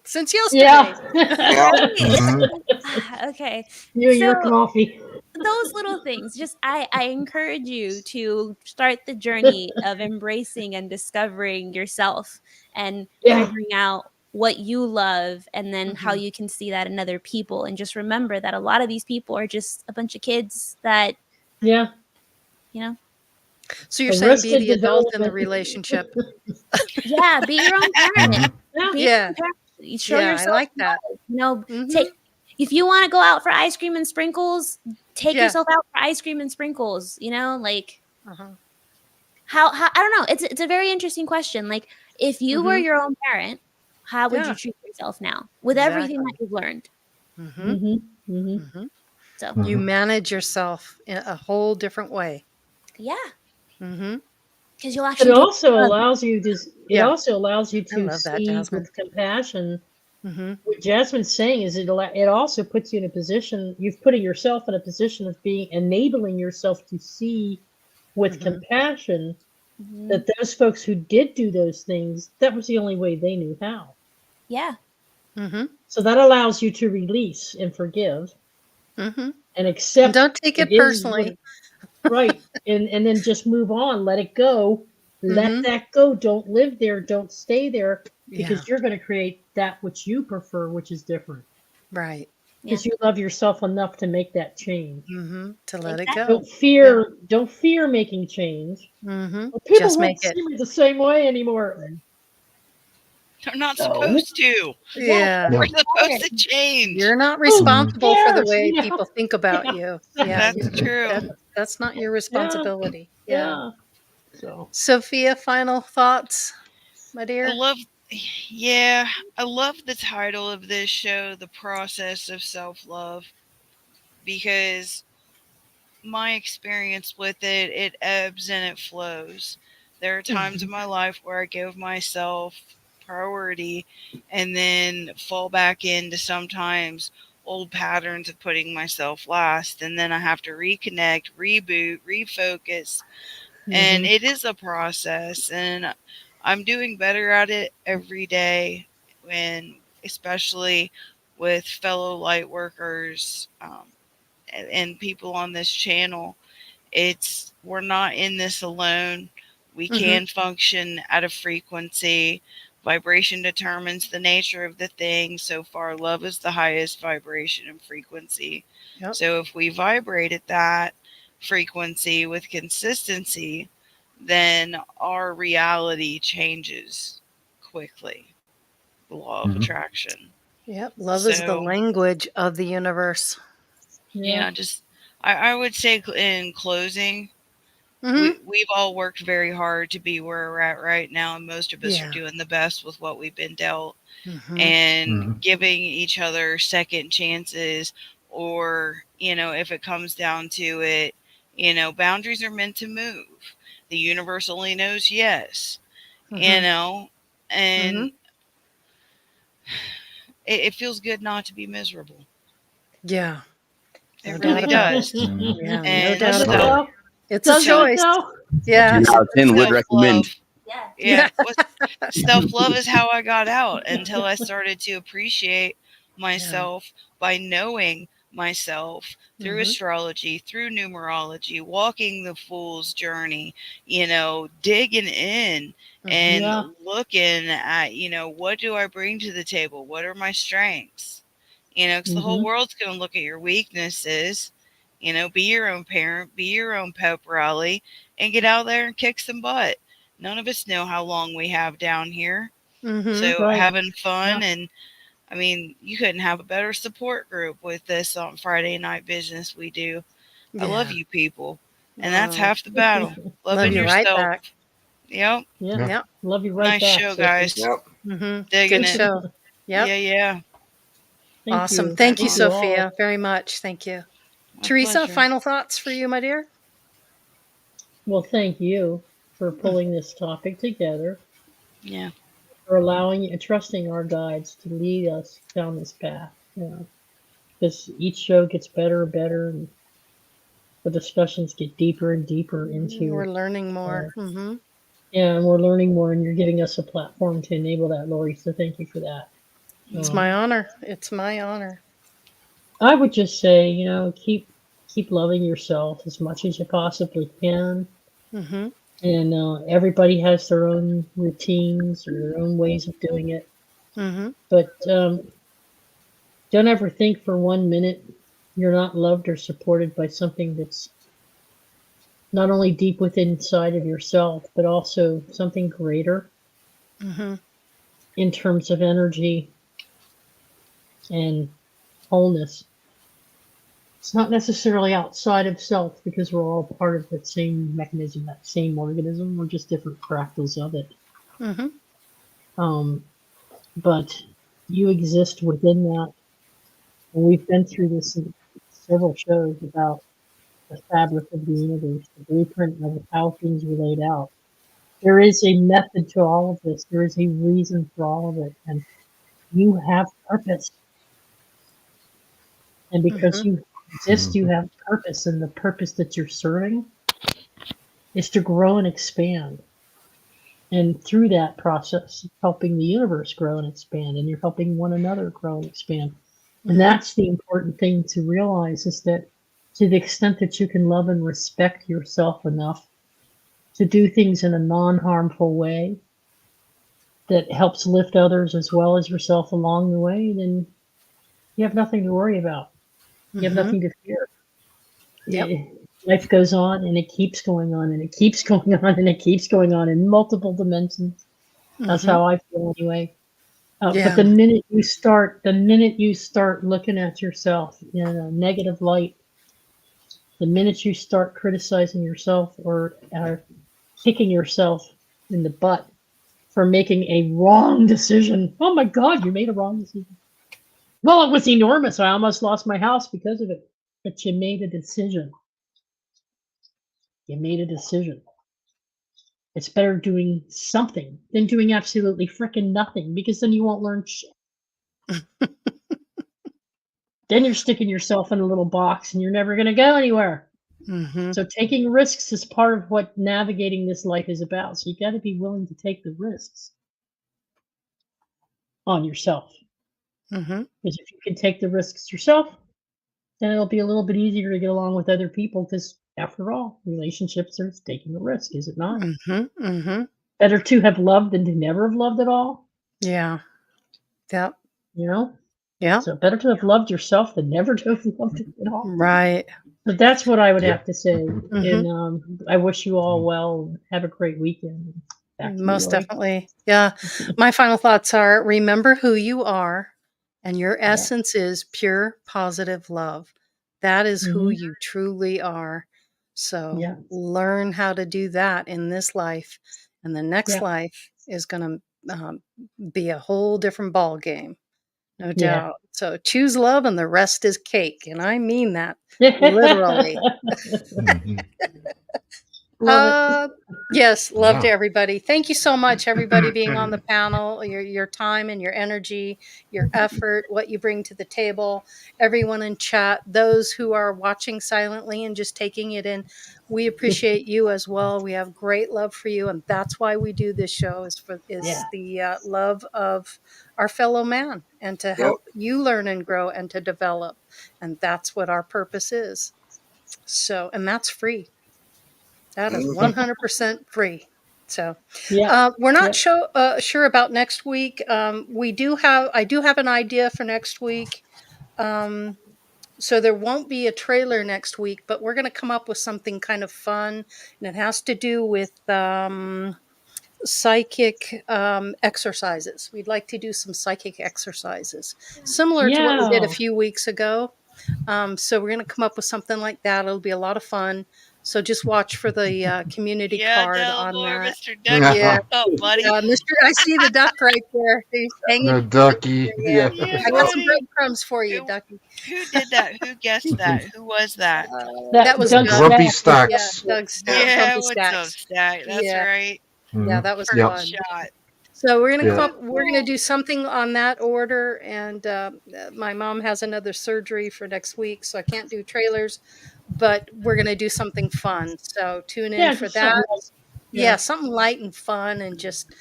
since Yeah. yesterday. Yeah. right? Mhm. Okay. You and your So coffee. those little things, just I encourage you to start the journey of embracing and discovering yourself and Yeah. figuring out what you love, and then how Mhm. you can see that in other people. And just remember that a lot of these people are just a bunch of kids that, Yeah. you know, So you're saying be Arrested the adult in the development. relationship. yeah, be your own parent. Mhm. Yeah. Be your Yeah. own parent. You show Yeah, I yourself like that. love. You know, Mhm. if you want to go out for ice cream and sprinkles, take Yeah. yourself out for ice cream and sprinkles. You know, like Uh-huh. how I don't know. It's a very interesting question. Like, if you were Mhm. your own parent, how would you Yeah. treat yourself now with everything that Exactly. you've learned? Mhm. Mm-hmm. Mm-hmm. Mhm. So You Mhm. manage yourself in a whole different way. yeah, Mhm. because you'll It actually get also love. allows you to. It Yeah. also allows you I to love that, see Jasmine. with compassion. Mhm. What Jasmine's saying is it also puts you in a position. You've put yourself in a position of enabling yourself to see with Mhm. compassion Mhm. that those folks who did do those things, that was the only way they knew how. Yeah, Mhm. So that allows you to release and forgive Mhm. and And accept. don't take it It is what personally. right, and then just move on. Let it go. Let Mhm. that go. Don't live there. Don't stay there Yeah. because you're going to create that which you prefer, which is different. Right. yeah, Because you love yourself enough to make that change. Mhm. To let it exactly. go. Don't fear making change. Mhm. Well, people Just won't make it. see me the same way anymore. They're not No. supposed to. Yeah. Exactly. We're Yeah. supposed to change. You're not Who Mhm. responsible for the cares? way You know? people think about Yeah. you. Yeah, That's true. that's not your Yeah. responsibility. Yeah. Yeah. So Sophia, final thoughts, my I dear? love, yeah, I love the title of this show, The Process of Self Love, because my experience with it ebbs and it flows. There are times in my life where I give myself priority and then fall back into sometimes old patterns of putting myself last. And then I have to reconnect, reboot, refocus. And it is a process. And I'm doing better at it every day. And especially with fellow light workers and people on this channel, we're not in this alone. We Mhm. can function at a frequency Vibration determines the nature of the thing. So far, love is the highest vibration and frequency. Yep. So if we vibrate at that frequency with consistency, then our reality changes quickly. The law of attraction. Yep. Love is the language of the universe. Yeah, just I would say in closing, we've all worked very hard to be where we're at right now, and most of us are doing the best with what we've been dealt, and giving each other second chances, or if it comes down to it, boundaries are meant to move. The universe only knows yes, and it feels good not to be miserable. Yeah. It really does. Yeah, and no doubt about it. It's a Does it choice. though? Yeah. 10 out of 10 would recommend. Yeah. Self-love is how I got out until I started to appreciate myself by knowing myself through astrology, through numerology, walking the fool's journey, digging in and looking at, what do I bring to the table? What are my strengths? Because the whole world's going to look at your weaknesses. Be your own parent, be your own pep rally, and get out there and kick some butt. None of us know how long we have down here. So having fun, and I mean, you couldn't have a better support group with this on Friday Night Business we do. I love you people. And that's half the battle. Loving yourself. Right back. Yep. Yep. Love you right nice back. Show, guys. Yep. Digging Good it. show. Yep. Yeah. Awesome. Thank you, Sophia, very much. Thank you. My Teresa, pleasure. final thoughts for you, my dear? Well, thank you for pulling this topic together. Yeah. For allowing and trusting our guides to lead us down this path. Because each show gets better and better, and the discussions get deeper and deeper into. We're learning more. Yeah, and we're learning more, and you're giving us a platform to enable that, Laurie. So thank you for that. It's my honor. It's my honor. I would just say, keep loving yourself as much as you possibly can. And everybody has their own routines or their own ways of doing it. But don't ever think for 1 minute you're not loved or supported by something that's not only deep within inside of yourself, but also something greater in terms of energy and wholeness. It's not necessarily outside of self, because we're all part of that same mechanism, that same organism. We're just different fractals of it. But you exist within that. And we've been through this in several shows about the fabric of the universe, the blueprint of how things were laid out. There is a method to all of this. There is a reason for all of it. And you have purpose. And because you exist, you have purpose. And the purpose that you're serving is to grow and expand. And through that process, helping the universe grow and expand. And you're helping one another grow and expand. And that's the important thing to realize, is that to the extent that you can love and respect yourself enough to do things in a non-harmful way that helps lift others as well as yourself along the way, then you have nothing to worry about. You have nothing to fear. Life goes on, and it keeps going on, and it keeps going on, and it keeps going on in multiple dimensions. That's how I feel anyway. But the minute you start looking at yourself in a negative light, the minute you start criticizing yourself or kicking yourself in the butt for making a wrong decision. Oh my God, you made a wrong decision. Well, it was enormous. I almost lost my house because of it. But you made a decision. You made a decision. It's better doing something than doing absolutely freaking nothing, because then you won't learn shit. Then you're sticking yourself in a little box and you're never going to go anywhere. So taking risks is part of what navigating this life is about. So you got to be willing to take the risks on yourself. Because if you can take the risks yourself, then it'll be a little bit easier to get along with other people, because after all, relationships are taking a risk, is it not? Better to have loved than to never have loved at all. Yeah. Yep. You know? Yeah. So better to have loved yourself than never to have loved it at all. Right. But that's what I would Yeah. have to say. Mhm. And I wish you all well. Have a great weekend. Back to you, Most Laurie. definitely. Yeah. My final thoughts are remember who you are, and your Yeah. essence is pure, positive love. That is who Mhm. you truly are. So Yeah. learn how to do that in this life, and the next Yeah. life is going to be a whole different ball game, no Yeah. doubt. So choose love, and the rest is cake, and I mean that literally. Mhm. Love it. Yes, love to Yeah. everybody. Thank you so much, everybody being on the panel, your time and your energy, your effort, what you bring to the table, everyone in chat, those who are watching silently and just taking it in. We appreciate you as well. We have great love for you, and that's why we do this show is the love of our fellow man and to Yep. help you learn and grow and to develop. And that's what our purpose is. So, and that's free. That is Mhm. 100% free. So Yeah. we're not Yeah. sure about next week. I do have an idea for next week. So there won't be a trailer next week, but we're going to come up with something kind of fun, and it has to do with psychic exercises. We'd like to do some psychic exercises, similar to what we did a Yeah. few weeks ago. So we're going to come up with something like that. It'll be a lot of fun. So just watch for the community Yeah, card on Delmore, that. Mr. Ducky, Yeah, what's up, buddy? Mr. I see the duck right there. He's hanging. The ducky. Yeah, Yeah. Yeah, I got some buddy. breadcrumbs for you, Who, Ducky. who did that? Who guessed that? Who was that? That was Doug Doug. Grumpy Stack. Yeah, Stacks. Doug Yeah, Grumpy what's up, Stacks. Stack? That's Yeah, right. yeah, Mhm. that was Yeah. fun. Shot. So we're gonna come Yeah. up. We're gonna do something on that order, and my mom has another surgery for next week, so I can't do trailers. But we're gonna do something fun. So tune in Yeah, for just that. something like, Yeah, something light and fun, and just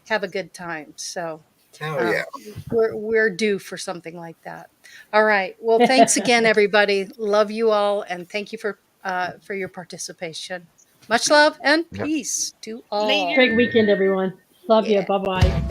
have a good time. So Hell yeah. we're due for something like that. All right. Well, thanks again, everybody. Love you all, and thank you for your participation. Much love and Yeah. peace to all. Later. Great weekend, everyone. Love you. Yeah. Bye bye.